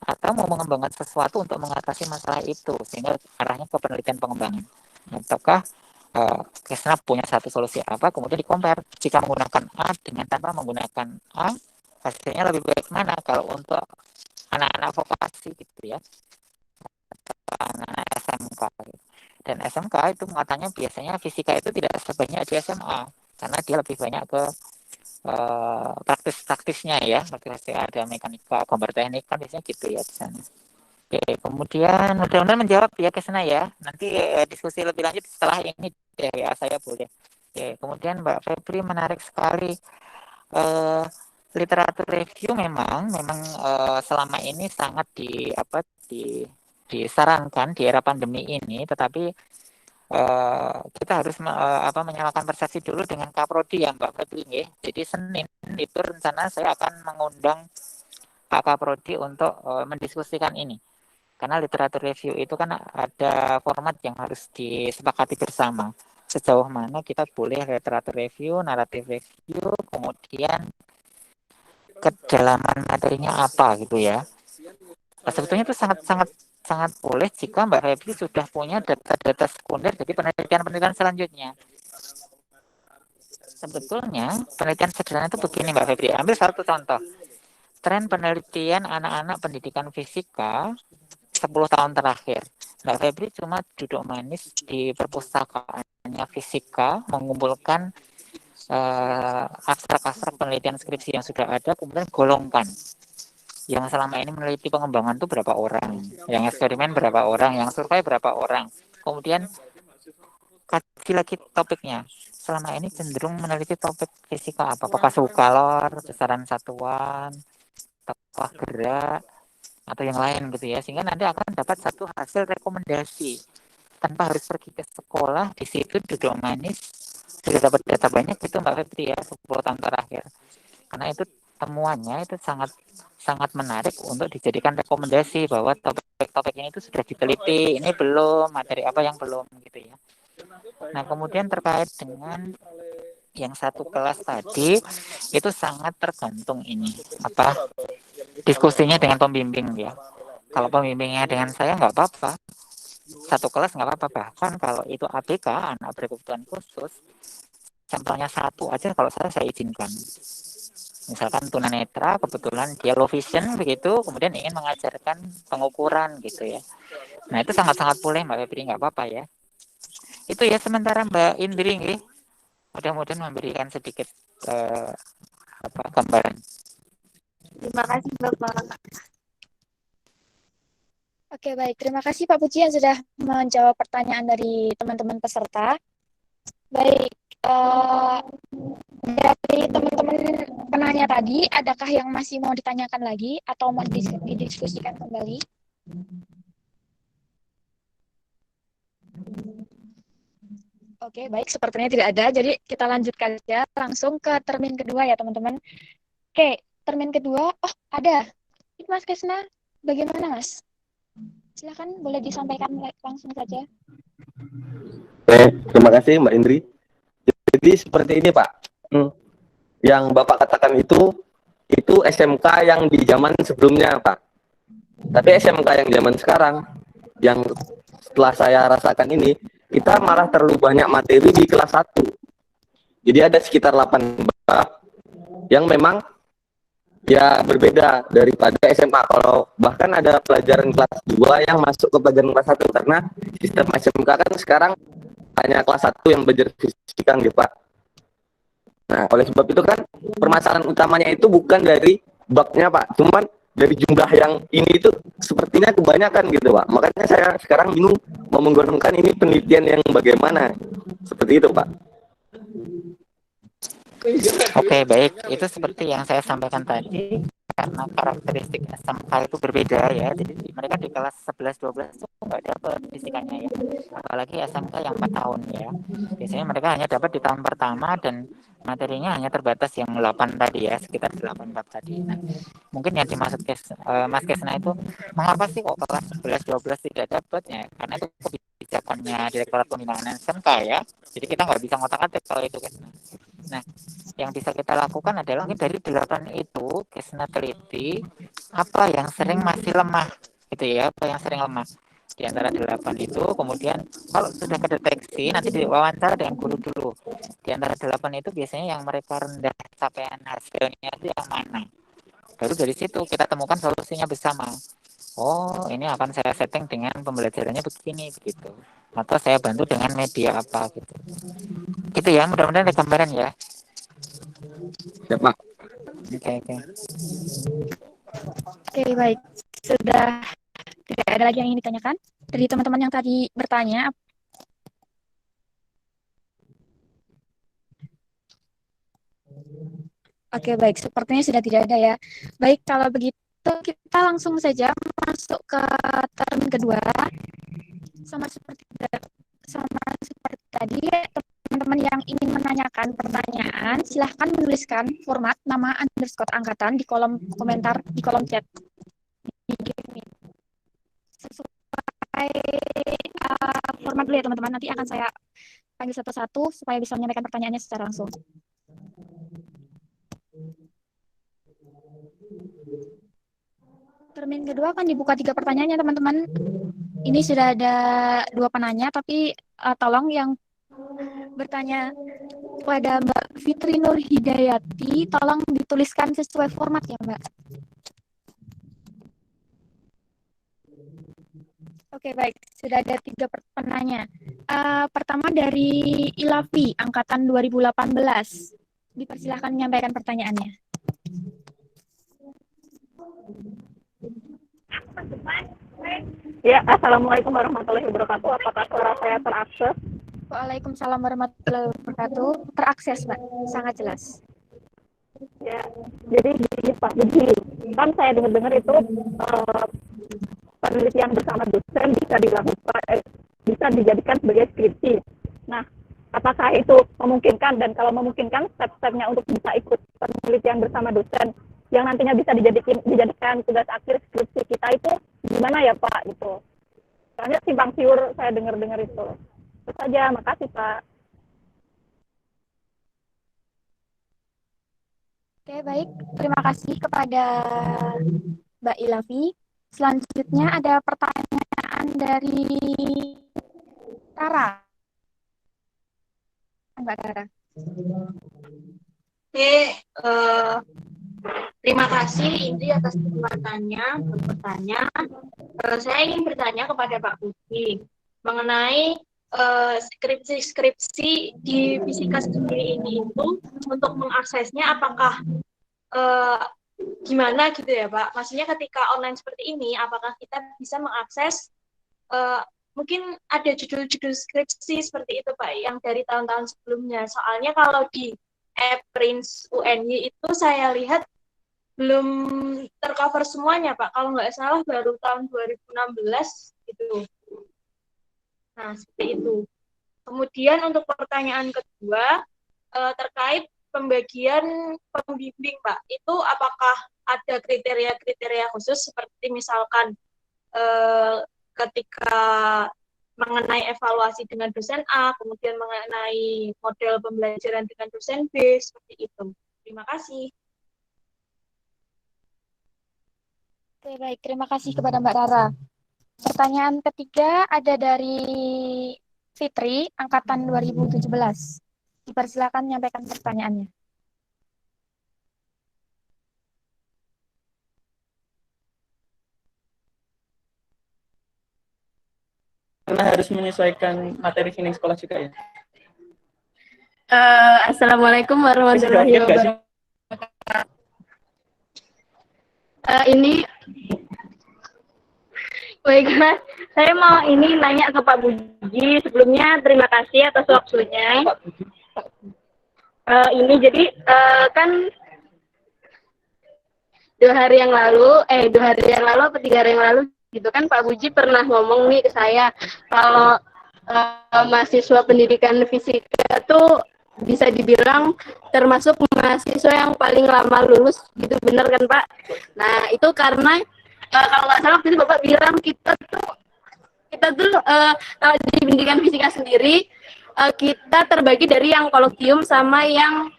atau mau mengembangkan sesuatu untuk mengatasi masalah itu, sehingga arahnya ke penelitian pengembangan. Ataukah Kesna punya satu solusi apa, kemudian di-compare, jika menggunakan A dengan tanpa menggunakan A, hasilnya lebih baik mana kalau untuk anak-anak vokasi gitu ya, anak-anak SMK. Dan SMK itu muatannya biasanya fisika itu tidak sebanyak di SMA, karena dia lebih banyak ke praktis-praktisnya ya, praktis ada mekanika, gambar teknik kan biasanya gitu ya di sana. Oke, kemudian mudah-mudahan menjawab ya ke sana ya. Nanti diskusi lebih lanjut setelah ini deh ya, saya boleh. Oke, kemudian Mbak Febri menarik sekali. eh, Literatur review memang selama ini sangat disarankan di era pandemi ini, tetapi kita harus menyamakan persepsi dulu dengan Kaprodi ya Mbak Febri ya. Jadi Senin itu rencana saya akan mengundang Pak Kaprodi untuk mendiskusikan ini. Karena literatur review itu kan ada format yang harus disepakati bersama. Sejauh mana kita boleh literatur review, naratif review, kemudian kedalaman materinya apa gitu ya. Nah, sebetulnya itu sangat boleh jika Mbak Febri sudah punya data-data sekunder jadi penelitian-penelitian selanjutnya. Sebetulnya penelitian sederhana itu begini Mbak Febri. Ambil satu contoh. Tren penelitian anak-anak pendidikan fisika 10 tahun terakhir. Mbak Febri cuma duduk manis di perpustakaannya fisika, mengumpulkan abstrak-abstrak penelitian skripsi yang sudah ada, kemudian golongkan. Yang selama ini meneliti pengembangan itu berapa orang, yang eksperimen berapa orang, yang survei berapa orang. Kemudian kaji lagi topiknya. Selama ini cenderung meneliti topik fisika apa? Apakah suhu kalor, besaran satuan, apakah gerak, atau yang lain gitu ya. Sehingga nanti akan dapat satu hasil rekomendasi. Tanpa harus pergi ke sekolah, di situ duduk manis, sudah dapat data banyak itu Mbak Febri ya, 10 tahun terakhir. Karena itu temuannya itu sangat menarik untuk dijadikan rekomendasi bahwa topik-topik ini itu sudah diteliti, ini belum, materi apa yang belum gitu ya. Nah, kemudian terkait dengan yang satu kelas tadi itu sangat tergantung ini diskusinya dengan pembimbing ya. Kalau pembimbingnya dengan saya nggak apa-apa, satu kelas nggak apa-apa, bahkan kalau itu ABK anak berkebutuhan khusus sampelnya satu aja kalau saya izinkan. Misalkan tunanetra kebetulan dia low vision begitu, kemudian ingin mengajarkan pengukuran gitu ya. Nah itu sangat-sangat boleh Mbak Febri, nggak apa-apa ya. Itu ya sementara Mbak Indri nih, mudah-mudahan memberikan sedikit gambaran. Terima kasih Bapak. Oke, baik. Terima kasih Pak Puji yang sudah menjawab pertanyaan dari teman-teman peserta. Baik, dari teman-teman penanya tadi, adakah yang masih mau ditanyakan lagi atau mau didiskusikan kembali? Oke, baik. Sepertinya tidak ada. Jadi kita lanjutkan saja langsung ke termin kedua ya, teman-teman. Oke, termin kedua. Oh, ada. Mas Kesna, bagaimana, Mas? Silakan, boleh disampaikan langsung saja. Oke, terima kasih Mbak Indri. Jadi seperti ini Pak, yang Bapak katakan itu SMK yang di zaman sebelumnya Pak. Tapi SMK yang zaman sekarang, yang setelah saya rasakan ini, kita malah terlalu banyak materi di kelas 1. Jadi ada sekitar 8 bab yang memang ya berbeda daripada SMA. Kalau bahkan ada pelajaran kelas 2 yang masuk ke pelajaran kelas 1 karena sistem SMK kan sekarang hanya kelas 1 yang belajar fisika gitu Pak. Nah, oleh sebab itu kan permasalahan utamanya itu bukan dari babnya Pak, cuman dari jumlah yang ini itu sepertinya kebanyakan gitu Pak. Makanya saya sekarang bingung mau menggolongkan ini penelitian yang bagaimana. Seperti itu Pak. Oke, baik. Itu seperti yang saya sampaikan tadi, karena karakteristik SMK itu berbeda ya. Jadi mereka di kelas 11-12 itu nggak dapat fisikanya ya. Apalagi SMK yang 4 tahun ya. Biasanya mereka hanya dapat di tahun pertama dan materinya hanya terbatas yang 8 tadi ya, sekitar 8 bab tadi. Nah, mungkin yang dimaksud Mas Kesna itu, mengapa sih kok kelas 11-12 tidak dapat ya? Karena itu kebijakannya Direktorat Pembinaan SMK ya. Jadi kita nggak bisa ngotak-atik kalau itu Kesna. Nah, yang bisa kita lakukan adalah dari 8 itu Kesna teliti apa yang sering masih lemah gitu ya, apa yang sering lemah di antara 8 itu. Kemudian kalau sudah kedeteksi nanti diwawancara dengan guru dulu. Di antara 8 itu biasanya yang mereka rendah capaian hasilnya itu yang mana. Baru dari situ kita temukan solusinya bersama. Oh, ini akan saya setting dengan pembelajarannya begini begitu. Atau saya bantu dengan media apa gitu. Gitu ya, mudah-mudahan ada gambaran ya. Ya, Pak. Oke. Oke, baik. Sudah tidak ada lagi yang ingin ditanyakan dari teman-teman yang tadi bertanya. Oke, baik. Sepertinya sudah tidak ada ya. Baik, kalau begitu kita langsung saja masuk ke term kedua. Sama seperti tadi, teman-teman yang ingin menanyakan pertanyaan, silahkan menuliskan format nama underscore angkatan di kolom komentar, di kolom chat. Sesuai format dulu ya teman-teman. Nanti akan saya panggil satu-satu supaya bisa menyampaikan pertanyaannya secara langsung. Termin kedua akan dibuka 3 pertanyaannya teman-teman. Ini sudah ada 2 penanya, tapi tolong yang bertanya kepada Mbak Fitri Nur Hidayati, tolong dituliskan sesuai format ya Mbak. Oke, baik. Sudah ada 3 penanya. Pertama dari Ilavi, angkatan 2018. Dipersilahkan menyampaikan pertanyaannya. Ya, Assalamualaikum warahmatullahi wabarakatuh. Apakah suara saya terakses? Waalaikumsalam warahmatullahi wabarakatuh. Terakses, Mbak. Sangat jelas. Ya, jadi gini Pak Budi, kan saya dengar-dengar itu penelitian bersama dosen bisa dilakukan, bisa dijadikan sebagai skripsi. Nah, apakah itu memungkinkan, dan kalau memungkinkan step-stepnya untuk bisa ikut penelitian bersama dosen yang nantinya bisa dijadikan tugas akhir skripsi kita itu gimana ya Pak gitu. Soalnya simpang siur saya dengar-dengar itu. Itu saja, makasih Pak. Oke, baik. Terima kasih kepada Mbak Ilavi. Selanjutnya ada pertanyaan dari Tara. Mbak Tara. Oke, terima kasih Indri atas kesempatannya bertanya. Saya ingin bertanya kepada Pak Budi mengenai skripsi-skripsi di fisika sendiri ini itu untuk mengaksesnya apakah gimana gitu ya Pak? Maksudnya ketika online seperti ini, apakah kita bisa mengakses mungkin ada judul-judul skripsi seperti itu Pak yang dari tahun-tahun sebelumnya. Soalnya kalau di Prince UNY itu saya lihat belum tercover semuanya Pak. Kalau nggak salah baru tahun 2016 gitu. Nah, seperti itu. Kemudian untuk pertanyaan kedua, terkait pembagian pembimbing, Pak. Itu apakah ada kriteria-kriteria khusus, seperti misalkan ketika mengenai evaluasi dengan dosen A, kemudian mengenai model pembelajaran dengan dosen B, seperti itu. Terima kasih. Oke, baik. Terima kasih kepada Mbak Rara. Pertanyaan ketiga ada dari Fitri, angkatan 2017. Dipersilakan menyampaikan pertanyaannya. Karena harus menyesuaikan materi sini sekolah juga ya. Assalamualaikum warahmatullahi wabarakatuh. Ini baiklah, saya mau ini nanya ke Pak Budi. Sebelumnya terima kasih atas waktunya. Ini jadi kan 2 hari yang lalu atau 3 hari yang lalu gitu kan Pak Budi pernah ngomong nih ke saya kalau mahasiswa pendidikan fisika tuh bisa dibilang termasuk mahasiswa yang paling lama lulus gitu, benar kan Pak? Nah itu karena kalau nggak salah waktu itu Bapak bilang kita tuh kalau di pendidikan fisika sendiri kita terbagi dari yang kolokium sama yang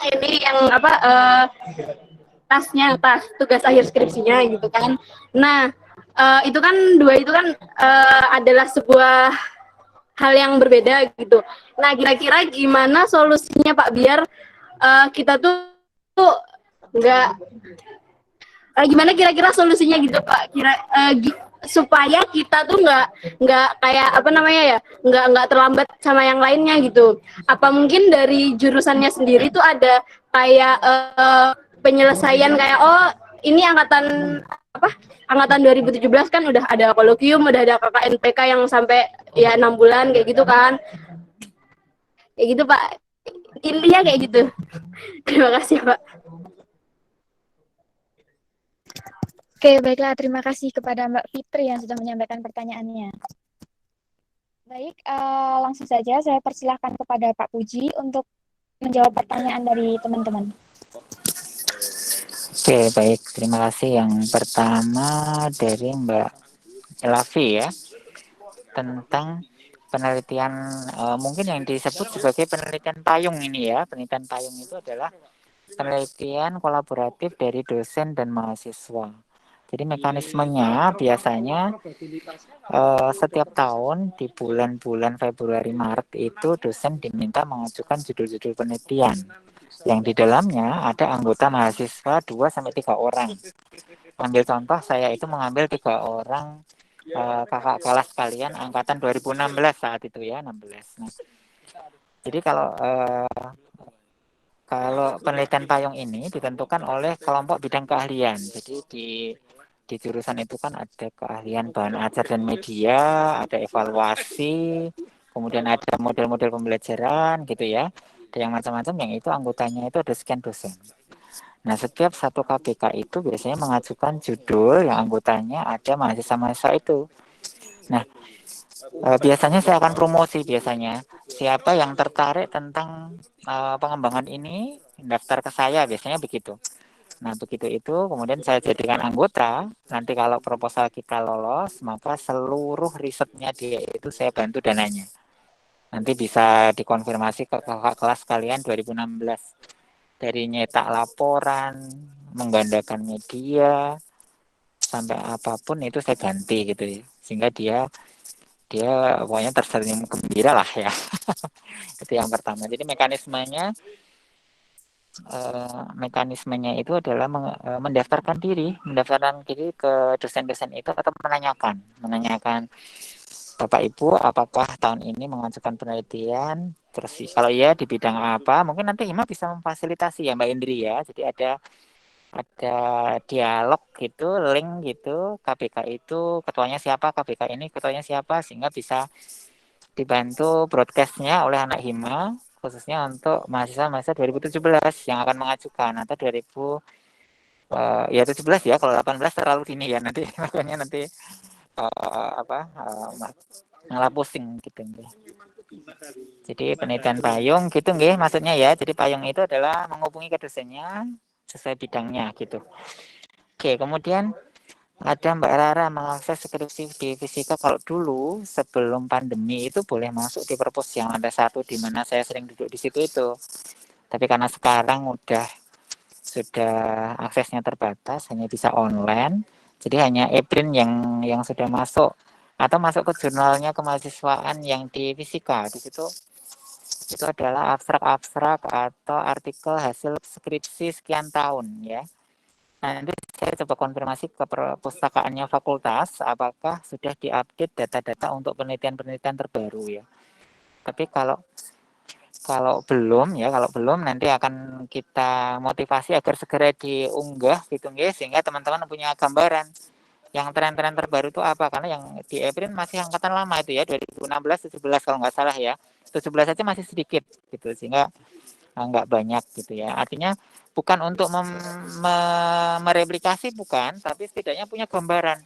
ini yang tas tugas akhir skripsinya gitu kan. Nah itu kan 2 itu kan adalah sebuah hal yang berbeda gitu. Nah kira-kira gimana solusinya Pak biar kita tuh nggak Gimana kira-kira solusinya gitu Pak? Supaya kita tuh nggak kayak apa namanya ya, nggak terlambat sama yang lainnya gitu. Apa mungkin dari jurusannya sendiri tuh ada kayak penyelesaian kayak ini angkatan 2017 kan udah ada kolokium, udah ada KKNPK yang sampai ya 6 bulan kayak gitu kan. Kayak gitu Pak. Intinya kayak gitu. Terima kasih Pak. Oke, baiklah. Terima kasih kepada Mbak Fitri yang sudah menyampaikan pertanyaannya. Baik, langsung saja saya persilahkan kepada Pak Puji untuk menjawab pertanyaan dari teman-teman. Oke, baik. Terima kasih. Yang pertama dari Mbak Elavi ya, tentang penelitian mungkin yang disebut sebagai penelitian payung ini ya. Penelitian payung itu adalah penelitian kolaboratif dari dosen dan mahasiswa. Jadi mekanismenya biasanya setiap tahun di bulan-bulan Februari Maret itu dosen diminta mengajukan judul-judul penelitian yang di dalamnya ada anggota mahasiswa 2-3 orang. Ambil contoh, saya itu mengambil 3 orang kakak kelas kalian angkatan 2016 saat itu ya, 16. Nah, jadi kalau penelitian payung ini ditentukan oleh kelompok bidang keahlian. Jadi di jurusan itu kan ada keahlian bahan ajar dan media, ada evaluasi, kemudian ada model-model pembelajaran gitu ya. Ada yang macam-macam, yang itu anggotanya itu ada sekian dosen. Nah, setiap satu KBK itu biasanya mengajukan judul yang anggotanya ada mahasiswa-mahasiswa itu. Nah, biasanya saya akan promosi biasanya. Siapa yang tertarik tentang pengembangan ini, daftar ke saya, biasanya begitu. Nah, begitu itu kemudian saya jadikan anggota. Nanti kalau proposal kita lolos, maka seluruh risetnya dia itu saya bantu dananya. Nanti bisa dikonfirmasi ke kakak kelas kalian 2016. Dari nyetak laporan, menggandakan media, sampai apapun itu saya ganti gitu ya. Sehingga dia pokoknya tersenyum gembira lah ya. Itu yang pertama. Jadi mekanismenya itu adalah mendaftarkan diri ke dosen-dosen itu atau menanyakan Bapak Ibu apakah tahun ini mengajukan penelitian, terus kalau iya di bidang apa, mungkin nanti Hima bisa memfasilitasi ya Mbak Indri ya. Jadi ada dialog gitu, link gitu, KBK itu ketuanya siapa, KBK ini ketuanya siapa, sehingga bisa dibantu broadcastnya oleh anak Hima, khususnya untuk mahasiswa-mahasiswa 2017 yang akan mengajukan, atau 17 ya, kalau 18 terlalu dini ya nanti, makanya nanti malah pusing gitu. Jadi penelitian payung gitu nggih maksudnya ya. Jadi payung itu adalah menghubungi ke dosennya sesuai bidangnya gitu. Oke, kemudian ada Mbak Rara mengakses skripsi di fisika. Kalau dulu sebelum pandemi itu boleh masuk di perpus yang ada satu di mana saya sering duduk di situ itu. Tapi karena sekarang sudah aksesnya terbatas, hanya bisa online. Jadi hanya e-print yang sudah masuk atau masuk ke jurnalnya kemahasiswaan yang di fisika. Di situ itu adalah abstrak-abstrak atau artikel hasil skripsi sekian tahun ya. Nanti saya coba konfirmasi ke perpustakaannya fakultas apakah sudah diupdate data-data untuk penelitian-penelitian terbaru ya. Tapi kalau belum nanti akan kita motivasi agar segera diunggah gitu guys, sehingga teman-teman punya gambaran yang tren-tren terbaru itu apa, karena yang di e-print masih angkatan lama itu ya 2016 17 kalau nggak salah ya. 17 saja masih sedikit gitu, sehingga nggak banyak gitu ya. Artinya bukan untuk mereplikasi bukan, tapi setidaknya punya gambaran.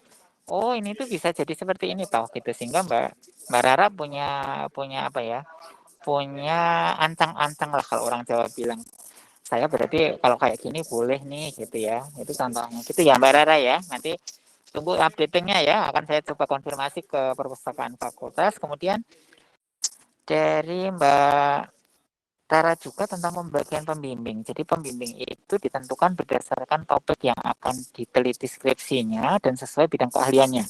Oh, ini tuh bisa jadi seperti ini toh gitu, sehingga Mbak Rara punya apa ya? Punya ancang-ancang lah kalau orang Jawa bilang. Saya berarti kalau kayak gini boleh nih gitu ya. Itu contohnya. Gitu ya Mbak Rara ya. Nanti tunggu updatingnya ya. Akan saya coba konfirmasi ke perpustakaan fakultas. Kemudian dari Mbak Tara juga tentang pembagian pembimbing. Jadi pembimbing itu ditentukan berdasarkan topik yang akan diteliti skripsinya dan sesuai bidang keahliannya.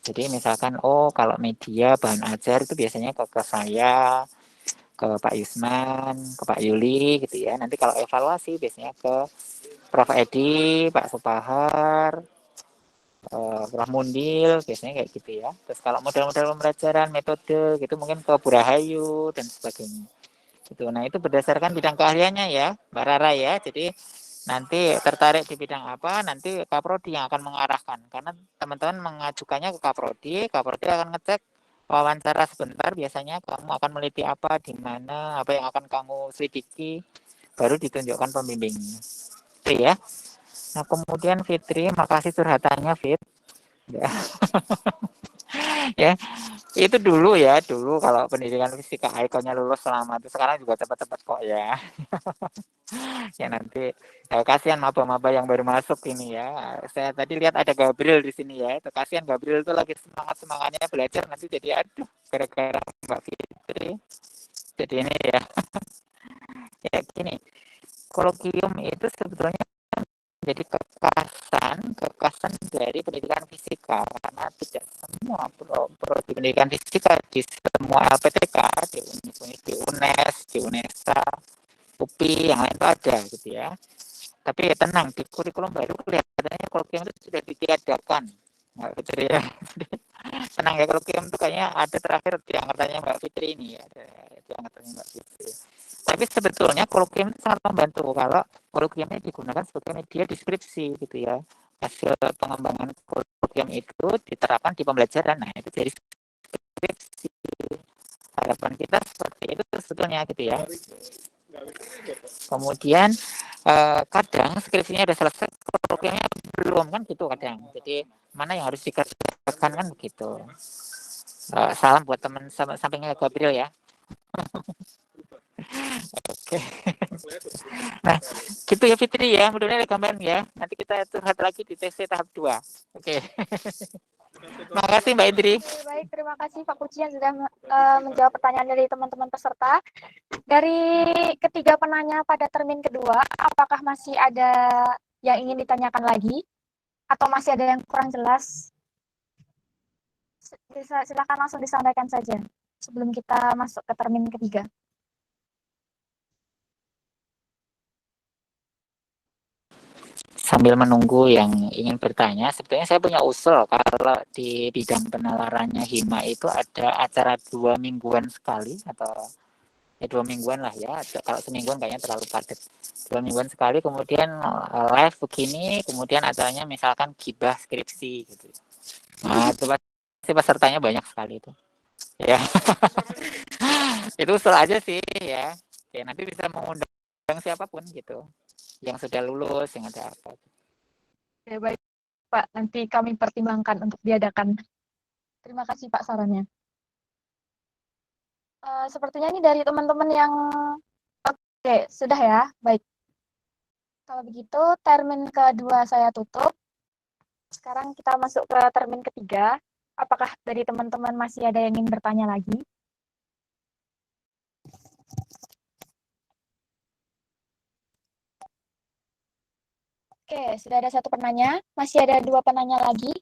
Jadi misalkan, kalau media bahan ajar itu biasanya ke saya, ke Pak Yusman, ke Pak Yuli gitu ya. Nanti kalau evaluasi biasanya ke Prof Edi, Pak Supahar, Prof Mundil, biasanya kayak gitu ya. Terus kalau model-model pembelajaran, metode gitu mungkin ke Bu Rahayu dan sebagainya. Gitu. Nah itu berdasarkan bidang keahliannya ya, Mbak Rara ya. Jadi nanti tertarik di bidang apa, nanti Kaprodi yang akan mengarahkan. Karena teman-teman mengajukannya ke Kaprodi, Kaprodi akan ngecek wawancara sebentar, biasanya kamu akan meneliti apa, di mana, apa yang akan kamu selidiki, baru ditunjukkan pembimbing. Itu ya. Nah kemudian Fitri, makasih curhatannya Fit. Ya. Ya, itu dulu ya, dulu kalau pendidikan fisika ikonnya lulus selamat, sekarang juga cepat-cepat kok ya. Ya nanti kasihan maba-maba yang baru masuk ini ya. Saya tadi lihat ada Gabriel di sini ya. Itu kasihan Gabriel itu lagi semangat-semangatnya belajar, nanti jadi aduh gara-gara Mbak Fitri. Jadi ini ya. Ya gini, kolokium itu sebetulnya jadi kekasan dari pendidikan fisika, karena tidak semua prodi pendidikan fisika di semua LPTK, di UNES, di UNESA, UPI yang lain itu ada gitu ya. Tapi ya tenang, di kurikulum baru kelihatannya kolokium itu sudah ditiadakan. Mbak Fitri ya. Tenang ya, kolokium itu kayaknya ada terakhir di angkatannya Mbak Fitri ini ya, di angkatannya Mbak Fitri. Tapi sebetulnya kolokium itu sangat membantu kalau kolokiumnya digunakan sebagai media deskripsi gitu ya. Hasil pengembangan kolokium itu diterapkan di pembelajaran. Nah, itu jadi deskripsi. Harapan kita seperti itu sebetulnya gitu ya. Kemudian kadang skripsinya udah selesai, kolokiumnya belum kan gitu kadang. Jadi mana yang harus dikerjakan kan begitu. Salam buat teman sampingnya Gabriel ya. Oke. Nah, gitu ya Fitri ya. Mudah-mudahan ada gambaran ya. Nanti kita curhat lagi di TC tahap 2. Oke. Makasih Mbak Indri. Baik, terima kasih Pak Puji yang sudah menjawab pertanyaan dari teman-teman peserta. Dari ketiga penanya pada termin kedua, apakah masih ada yang ingin ditanyakan lagi? Atau masih ada yang kurang jelas? Silakan langsung disampaikan saja sebelum kita masuk ke termin ketiga. Sambil menunggu yang ingin bertanya, sebetulnya saya punya usul kalau di bidang penalarannya Hima itu ada acara 2 mingguan sekali atau ya 2 mingguan lah ya. Kalau semingguan kayaknya terlalu padat. 2 mingguan sekali, kemudian live begini, kemudian acaranya misalkan gibah skripsi gitu. Nah, itu pasti pesertanya banyak sekali itu. Ya. Itu usul aja sih ya. Ya nanti bisa mengundang siapapun gitu. Yang sudah lulus, yang ada apa. Ya, baik Pak, nanti kami pertimbangkan untuk diadakan. Terima kasih Pak sarannya. Sepertinya ini dari teman-teman yang oke, sudah ya, baik. Kalau begitu, termin kedua saya tutup. Sekarang kita masuk ke termin ketiga. Apakah dari teman-teman masih ada yang ingin bertanya lagi? Oke, sudah ada satu penanya. Masih ada 2 penanya lagi.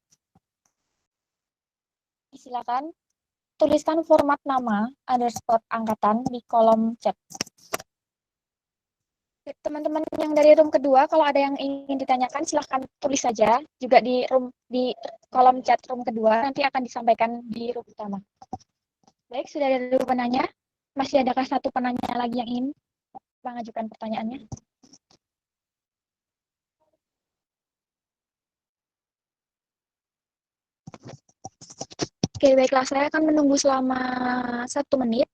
Silakan tuliskan format nama underscore angkatan di kolom chat. Teman-teman yang dari room kedua, kalau ada yang ingin ditanyakan, silahkan tulis saja juga di kolom chat room kedua. Nanti akan disampaikan di room utama. Baik, sudah ada 2 penanya. Masih adakah satu penanya lagi yang ingin mengajukan pertanyaannya? Oke, baiklah. Saya akan menunggu selama 1 menit.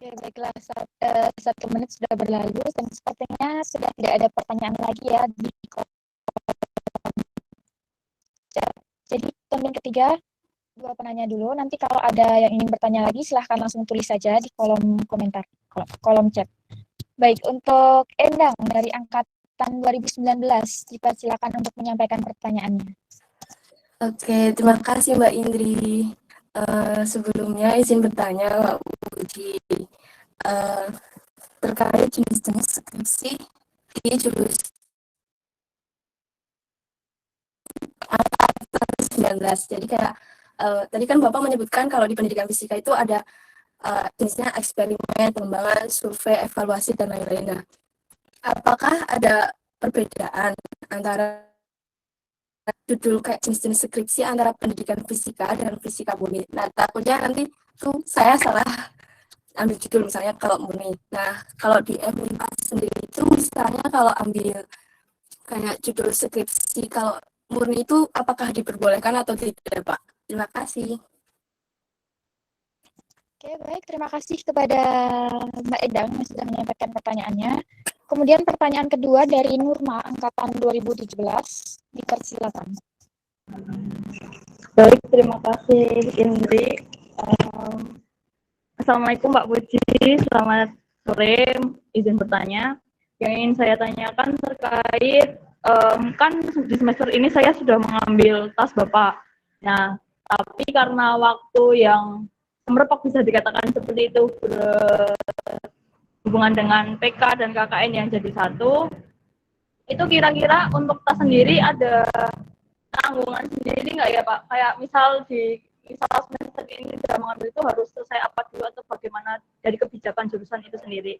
Oke, baiklah. 1 menit sudah berlalu dan sepertinya sudah tidak ada pertanyaan lagi ya di kolom chat. Jadi untuk ketiga, 2 penanya dulu. Nanti kalau ada yang ingin bertanya lagi, silahkan langsung tulis saja di kolom komentar, kolom chat. Baik, untuk Endang dari angkatan 2019, silakan untuk menyampaikan pertanyaannya. Oke, terima kasih Mbak Indri. Sebelumnya izin bertanya Mbak Puji, terkait jenis-jenis skripsi di jurusan angkatan 19. Jadi kayak tadi kan Bapak menyebutkan kalau di pendidikan fisika itu ada jenisnya eksperimen, pengembangan, survei, evaluasi, dan lain-lain. Nah, apakah ada perbedaan antara judul kayak jenis-jenis skripsi antara pendidikan fisika dan fisika murni? Nah, takutnya nanti tuh saya salah ambil judul misalnya kalau murni. Nah, kalau di FUNPA sendiri itu misalnya kalau ambil kayak judul skripsi kalau murni itu apakah diperbolehkan atau tidak, Pak? Terima kasih. Oke, baik. Terima kasih kepada Mbak Endang yang sudah menyampaikan pertanyaannya. Kemudian pertanyaan kedua dari Nurma, angkatan 2017. Dipersilakan. Baik, terima kasih Indri. Assalamualaikum Mbak Puji, selamat sore. Izin bertanya. Yang ingin saya tanyakan terkait, kan di semester ini saya sudah mengambil tas Bapak. Nah, tapi karena waktu yang merupakan bisa dikatakan seperti itu berhubungan dengan PK dan KKN yang jadi satu, itu kira-kira untuk tas sendiri ada tanggungan sendiri nggak ya Pak? Kayak misal semester ini sudah mengambil itu harus selesai apa dulu atau bagaimana dari kebijakan jurusan itu sendiri.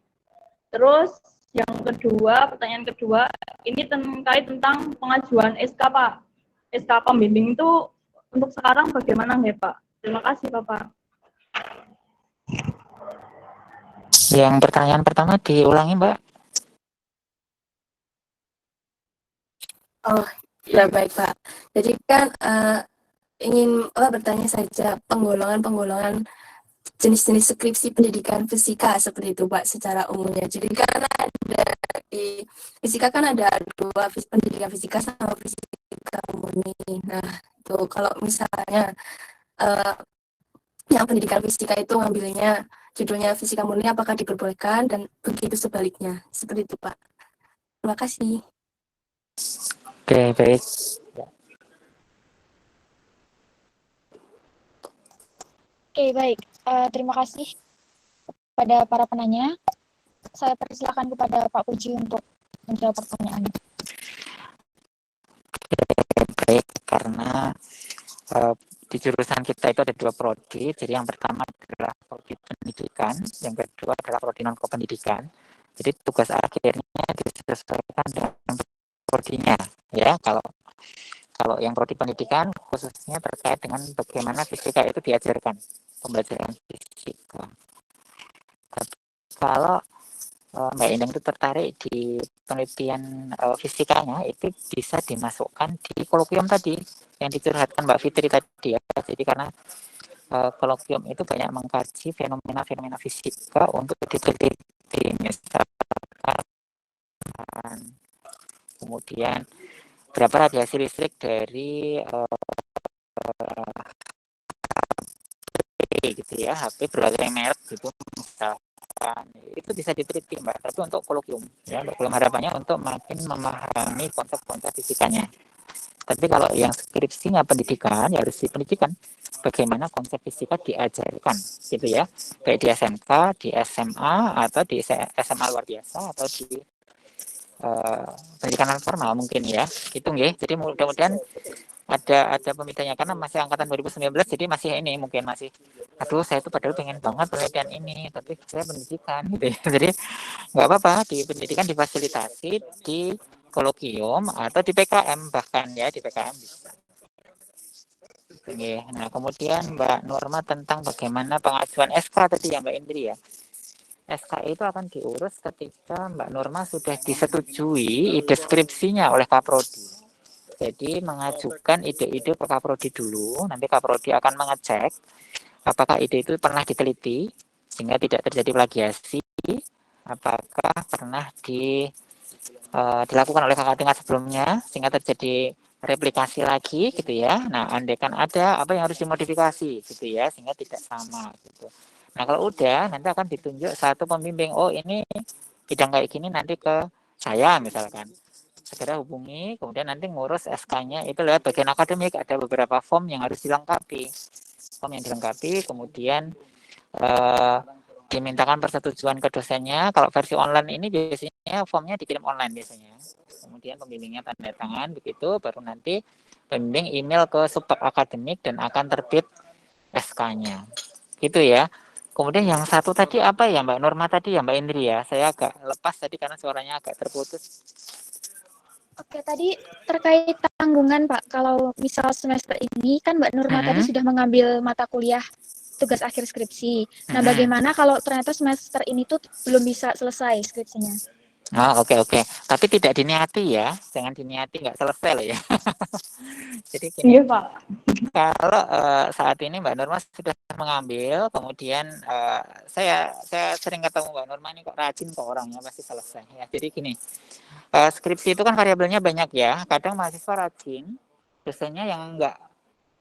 Terus yang kedua, pertanyaan kedua, ini terkait tentang pengajuan SK Pak. SK pembimbing itu untuk sekarang bagaimana ya Pak? Terima kasih Bapak. Yang pertanyaan pertama diulangi, Mbak. Oh, ya baik Pak. Jadi kan ingin bertanya saja penggolongan jenis-jenis skripsi pendidikan fisika seperti itu Pak secara umumnya. Jadi kan ada di fisika kan ada 2 pendidikan fisika sama fisika murni. Nah, itu kalau misalnya yang pendidikan fisika itu ngambilnya judulnya fisika murni apakah diperbolehkan dan begitu sebaliknya. Seperti itu Pak. Terima kasih. Oke, baik. Oke, baik. Terima kasih kepada para penanya. Saya persilakan kepada Pak Puji untuk menjawab pertanyaan. Baik, karena di jurusan kita itu ada 2 prodi. Jadi yang pertama adalah prodi pendidikan, yang kedua adalah prodi non kependidikan. Jadi tugas akhirnya disesuaikan dengan prodinya, ya. Kalau yang prodi pendidikan khususnya terkait dengan bagaimana fisika itu diajarkan, pembelajaran fisika. Tapi kalau Mbak Endang itu tertarik di penelitian fisikanya, itu bisa dimasukkan di kolokium tadi yang dicurhatkan Mbak Fitri tadi ya. Jadi karena kolokium itu banyak mengkaji fenomena-fenomena fisika untuk diteliti, misalkan kemudian berapa radiasi listrik dari HP gitu ya, HP berbagai merek gitu misalkan, itu bisa diteliti Mbak, tapi untuk kolokium ya, kolokium harapannya untuk makin memahami konsep-konsep fisikanya. Tapi kalau yang skripsinya pendidikan, ya harus di pendidikan bagaimana konsep fisika diajarkan gitu ya, baik di SMK, di SMA, atau di SMA luar biasa, atau di pendidikan non formal mungkin ya, gitu nggih. Jadi mudah-mudahan ada pemintanya, karena masih angkatan 2019, jadi masih ini mungkin masih, aduh saya tuh padahal pengen banget penelitian ini, tapi saya pendidikan gitu ya. Jadi nggak apa-apa, di pendidikan difasilitasi di kolokium atau di PKM, bahkan ya di PKM bisa. Oke. Nah kemudian Mbak Norma tentang bagaimana pengajuan SK tadi ya Mbak Indri ya. SK itu akan diurus ketika Mbak Norma sudah disetujui ide skripsinya oleh Kaprodi. Jadi mengajukan ide-ide ke Kaprodi dulu, nanti Kaprodi akan mengecek apakah ide itu pernah diteliti sehingga tidak terjadi plagiasi. Apakah pernah dilakukan oleh kakak tingkat sebelumnya sehingga terjadi replikasi lagi gitu ya. Nah, andaikan ada apa yang harus dimodifikasi gitu ya sehingga tidak sama gitu. Nah, kalau udah nanti akan ditunjuk satu pembimbing. Oh, ini bidang kayak gini nanti ke saya misalkan. Segera hubungi, kemudian nanti ngurus SK-nya itu lewat bagian akademik. Ada beberapa form yang harus dilengkapi. Form yang dilengkapi, kemudian dimintakan persetujuan ke dosennya. Kalau versi online ini biasanya formnya dikirim online biasanya. Kemudian pembimbingnya tanda tangan, begitu baru nanti pembimbing email ke subak akademik dan akan terbit SK-nya. Gitu ya. Kemudian yang satu tadi apa ya Mbak Norma tadi ya Mbak Indri ya? Saya agak lepas tadi karena suaranya agak terputus. Oke, tadi terkait tanggungan Pak, kalau misal semester ini kan Mbak Nurma tadi sudah mengambil mata kuliah tugas akhir skripsi. Nah, bagaimana kalau ternyata semester ini tuh belum bisa selesai skripsinya? Oh, oke. Tapi tidak diniati ya, jangan diniati nggak selesai loh ya. Jadi gini, Iya Pak. kalau saat ini Mbak Nurma sudah mengambil, kemudian saya sering ketemu Mbak Nurma ini kok rajin kok orangnya pasti selesai ya. Jadi gini, skripsi itu kan variabelnya banyak ya. Kadang mahasiswa rajin, dosennya yang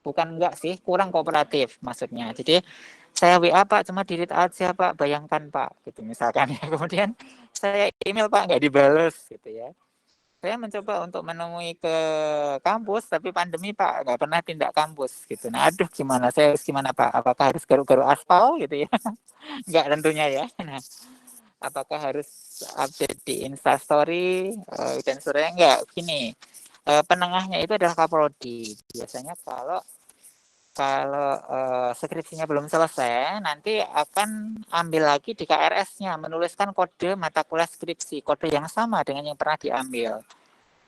bukan enggak sih, kurang kooperatif maksudnya. Jadi saya WA Pak cuma di-read aja Pak, bayangkan Pak gitu misalkan ya. Kemudian saya email Pak nggak dibales gitu ya. Saya mencoba untuk menemui ke kampus tapi pandemi Pak nggak pernah tindak kampus gitu. Nah, aduh gimana saya harus gimana Pak? Apakah harus garuk-garuk aspal gitu ya? Nggak tentunya ya. Nah, apakah harus update di Instastory dan sebagainya? Enggak, gini. Penengahnya itu adalah Kaprodi. Biasanya kalau skripsinya belum selesai, nanti akan ambil lagi di KRS-nya, menuliskan kode mata kuliah skripsi, kode yang sama dengan yang pernah diambil.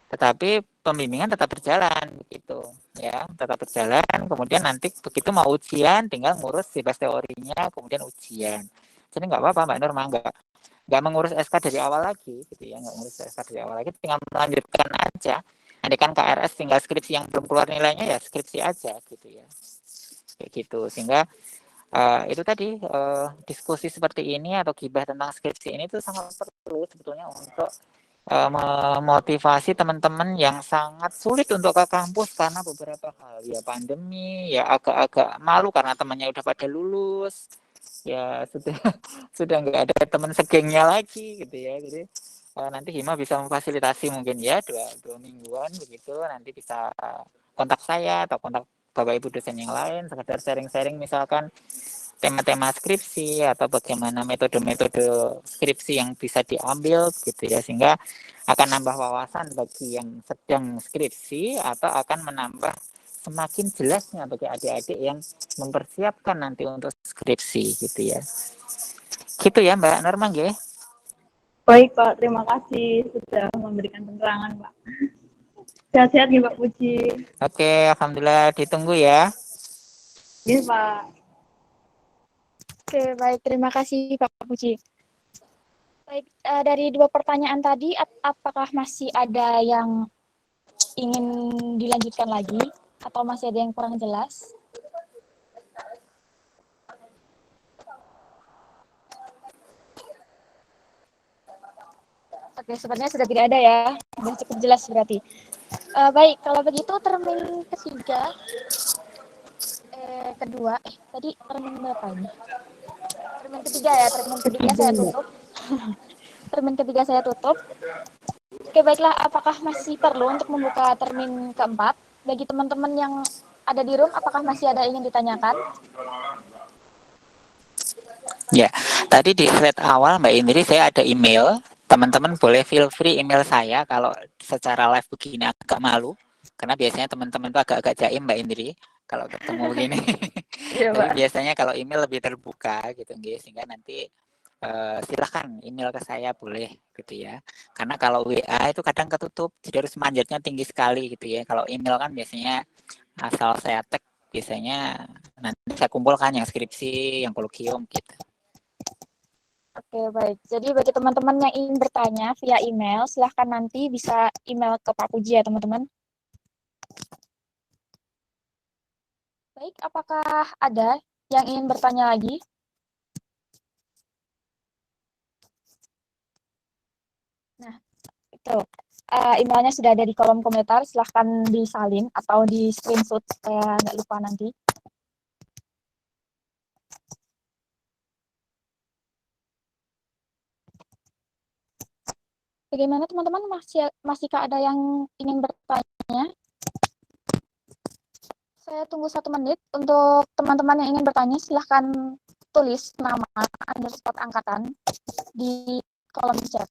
Tetapi pembimbingan tetap berjalan, begitu, ya, tetap berjalan. Kemudian nanti begitu mau ujian, tinggal ngurus bebas teorinya, kemudian ujian. Jadi nggak apa-apa, Mbak Nurma, nggak mengurus SK dari awal lagi, gitu ya, nggak mengurus SK dari awal lagi, tinggal melanjutkan aja. Nanti kan KRS tinggal skripsi yang belum keluar nilainya ya skripsi aja, gitu ya. Kayak gitu, sehingga itu tadi diskusi seperti ini atau gibah tentang skripsi ini tuh sangat perlu sebetulnya untuk memotivasi teman-teman yang sangat sulit untuk ke kampus karena beberapa hal ya pandemi ya agak-agak malu karena temannya udah pada lulus ya sudah nggak ada teman segengnya lagi gitu ya. Jadi nanti Hima bisa memfasilitasi mungkin ya dua mingguan begitu, nanti bisa kontak saya atau kontak Bapak Ibu dosen yang lain, sekedar sharing-sharing misalkan tema-tema skripsi atau bagaimana metode-metode skripsi yang bisa diambil gitu ya, sehingga akan nambah wawasan bagi yang sedang skripsi atau akan menambah semakin jelasnya bagi adik-adik yang mempersiapkan nanti untuk skripsi gitu ya. Gitu ya Mbak Norma nggih. Baik Pak, terima kasih sudah memberikan penerangan Pak. Sehat-sehat nih Pak Puji. Oke, alhamdulillah, ditunggu ya. Iya Pak. Oke, baik. Terima kasih Pak Puji. Baik, dari dua pertanyaan tadi, apakah masih ada yang ingin dilanjutkan lagi atau masih ada yang kurang jelas? Oke, sebenarnya sudah tidak ada ya. Sudah cukup jelas berarti. Baik, kalau begitu termin ketiga, kedua, tadi termin berapa ini? Termin ketiga ya, termin ketiga saya tutup. Termin ketiga saya tutup. Oke, baiklah, apakah masih perlu untuk membuka termin keempat? Bagi teman-teman yang ada di room, apakah masih ada yang ingin ditanyakan? Ya, tadi di slide awal Mbak Indri saya ada email. Teman-teman boleh feel free email saya kalau secara live begini agak malu. Karena biasanya teman-teman itu agak-agak jaim Mbak Indri kalau ketemu begini. Iya, Tapi Pak. biasanya kalau email lebih terbuka gitu guys, sehingga nanti silahkan email ke saya boleh gitu ya. Karena kalau WA itu kadang ketutup, jadi harus manjatnya tinggi sekali gitu ya. Kalau email kan biasanya asal saya tag biasanya nanti saya kumpulkan yang skripsi, yang kolokium gitu. Oke, baik. Jadi bagi teman-teman yang ingin bertanya via email, silahkan nanti bisa email ke Pak Puji ya, teman-teman. Baik, apakah ada yang ingin bertanya lagi? Tuh, emailnya sudah ada di kolom komentar, silahkan disalin atau di screenshot supaya nggak lupa nanti. Bagaimana teman-teman, masihkah ada yang ingin bertanya? Saya tunggu 1 menit. Untuk teman-teman yang ingin bertanya, silahkan tulis nama underscore angkatan di kolom chat.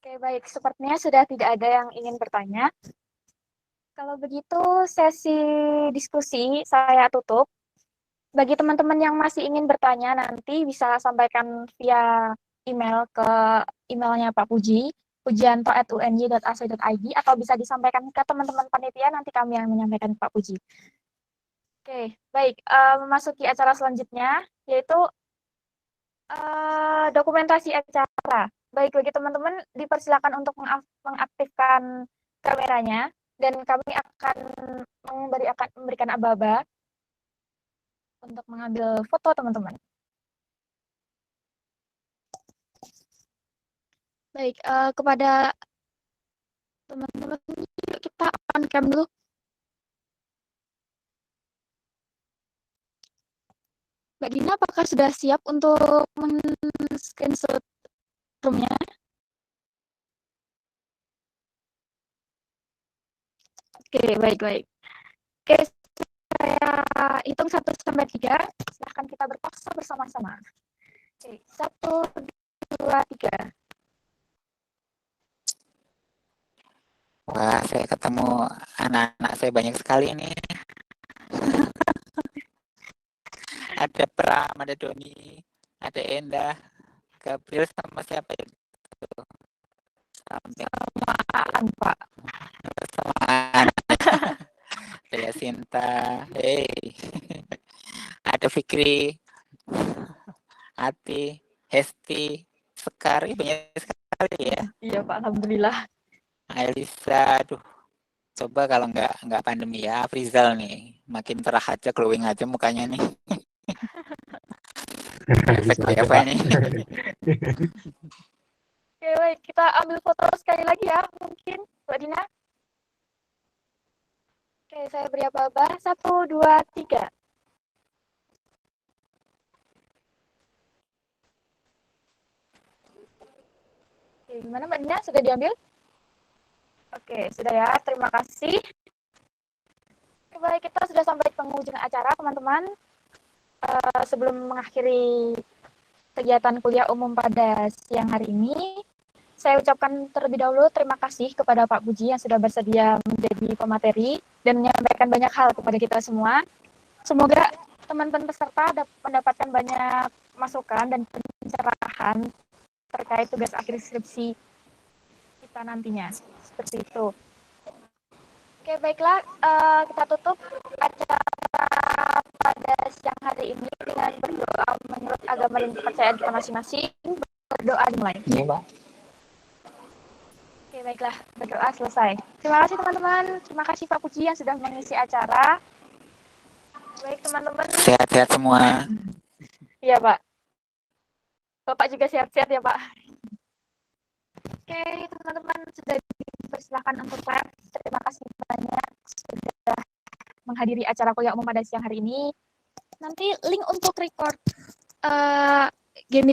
Oke, baik. Sepertinya sudah tidak ada yang ingin bertanya. Kalau begitu, sesi diskusi saya tutup. Bagi teman-teman yang masih ingin bertanya, nanti bisa sampaikan via email ke emailnya Pak Puji, pujianto@unj.ac.id, atau bisa disampaikan ke teman-teman panitia, nanti kami yang menyampaikan Pak Puji. Oke, baik. Memasuki acara selanjutnya, yaitu dokumentasi acara. Baik, bagi teman-teman dipersilakan untuk mengaktifkan kameranya, dan kami akan memberikan aba-aba untuk mengambil foto teman-teman. Baik, kepada teman-teman, kita on cam dulu. Mbak Dina, apakah sudah siap untuk men-screenshot roomnya? Oke, baik-baik. Oke, saya hitung 1-3. Silahkan kita berpose bersama-sama. Oke, 1, 2, 3. Wah, saya ketemu anak-anak saya banyak sekali ini. Ada Pram, ada Doni, ada Endah, Gabriel, sama siapa itu? Samaan, Pak. Samaan. Ada Sinta, hey. Ada Fikri, Ati, Hesti, Sekar, banyak sekali ya. Iya Pak, alhamdulillah. Elisa, aduh. Coba kalau nggak pandemi ya, Frizal nih, makin cerah aja, glowing aja mukanya nih. Efek apa nih? Oke, baik. Kita ambil foto sekali lagi ya, mungkin, Mbak Dina. Oke, saya beri aba-aba. 1, 2, 3. Oke, gimana Mbak Dina? Sudah diambil? Oke, sudah ya. Terima kasih. Oke, baik, kita sudah sampai di penghujung acara, teman-teman. Sebelum mengakhiri kegiatan kuliah umum pada siang hari ini, saya ucapkan terlebih dahulu terima kasih kepada Pak Puji yang sudah bersedia menjadi pemateri dan menyampaikan banyak hal kepada kita semua. Semoga teman-teman peserta mendapatkan banyak masukan dan pencerahan terkait tugas akhir skripsi kita nantinya. Seperti itu. Oke, baiklah, kita tutup acara pada siang hari ini dengan berdoa menurut agama dan kepercayaan kita masing-masing. Berdoa dimulai. Iya, Pak. Oke, baiklah, berdoa selesai. Terima kasih teman-teman, terima kasih Pak Puji yang sudah mengisi acara. Baik teman-teman. Sehat-sehat semua. Iya Pak. Bapak juga sehat-sehat ya Pak. Oke, teman-teman sudah dipersilakan untuk live. Terima kasih banyak sudah menghadiri acara kuliah umum pada siang hari ini. Nanti link untuk record game meeting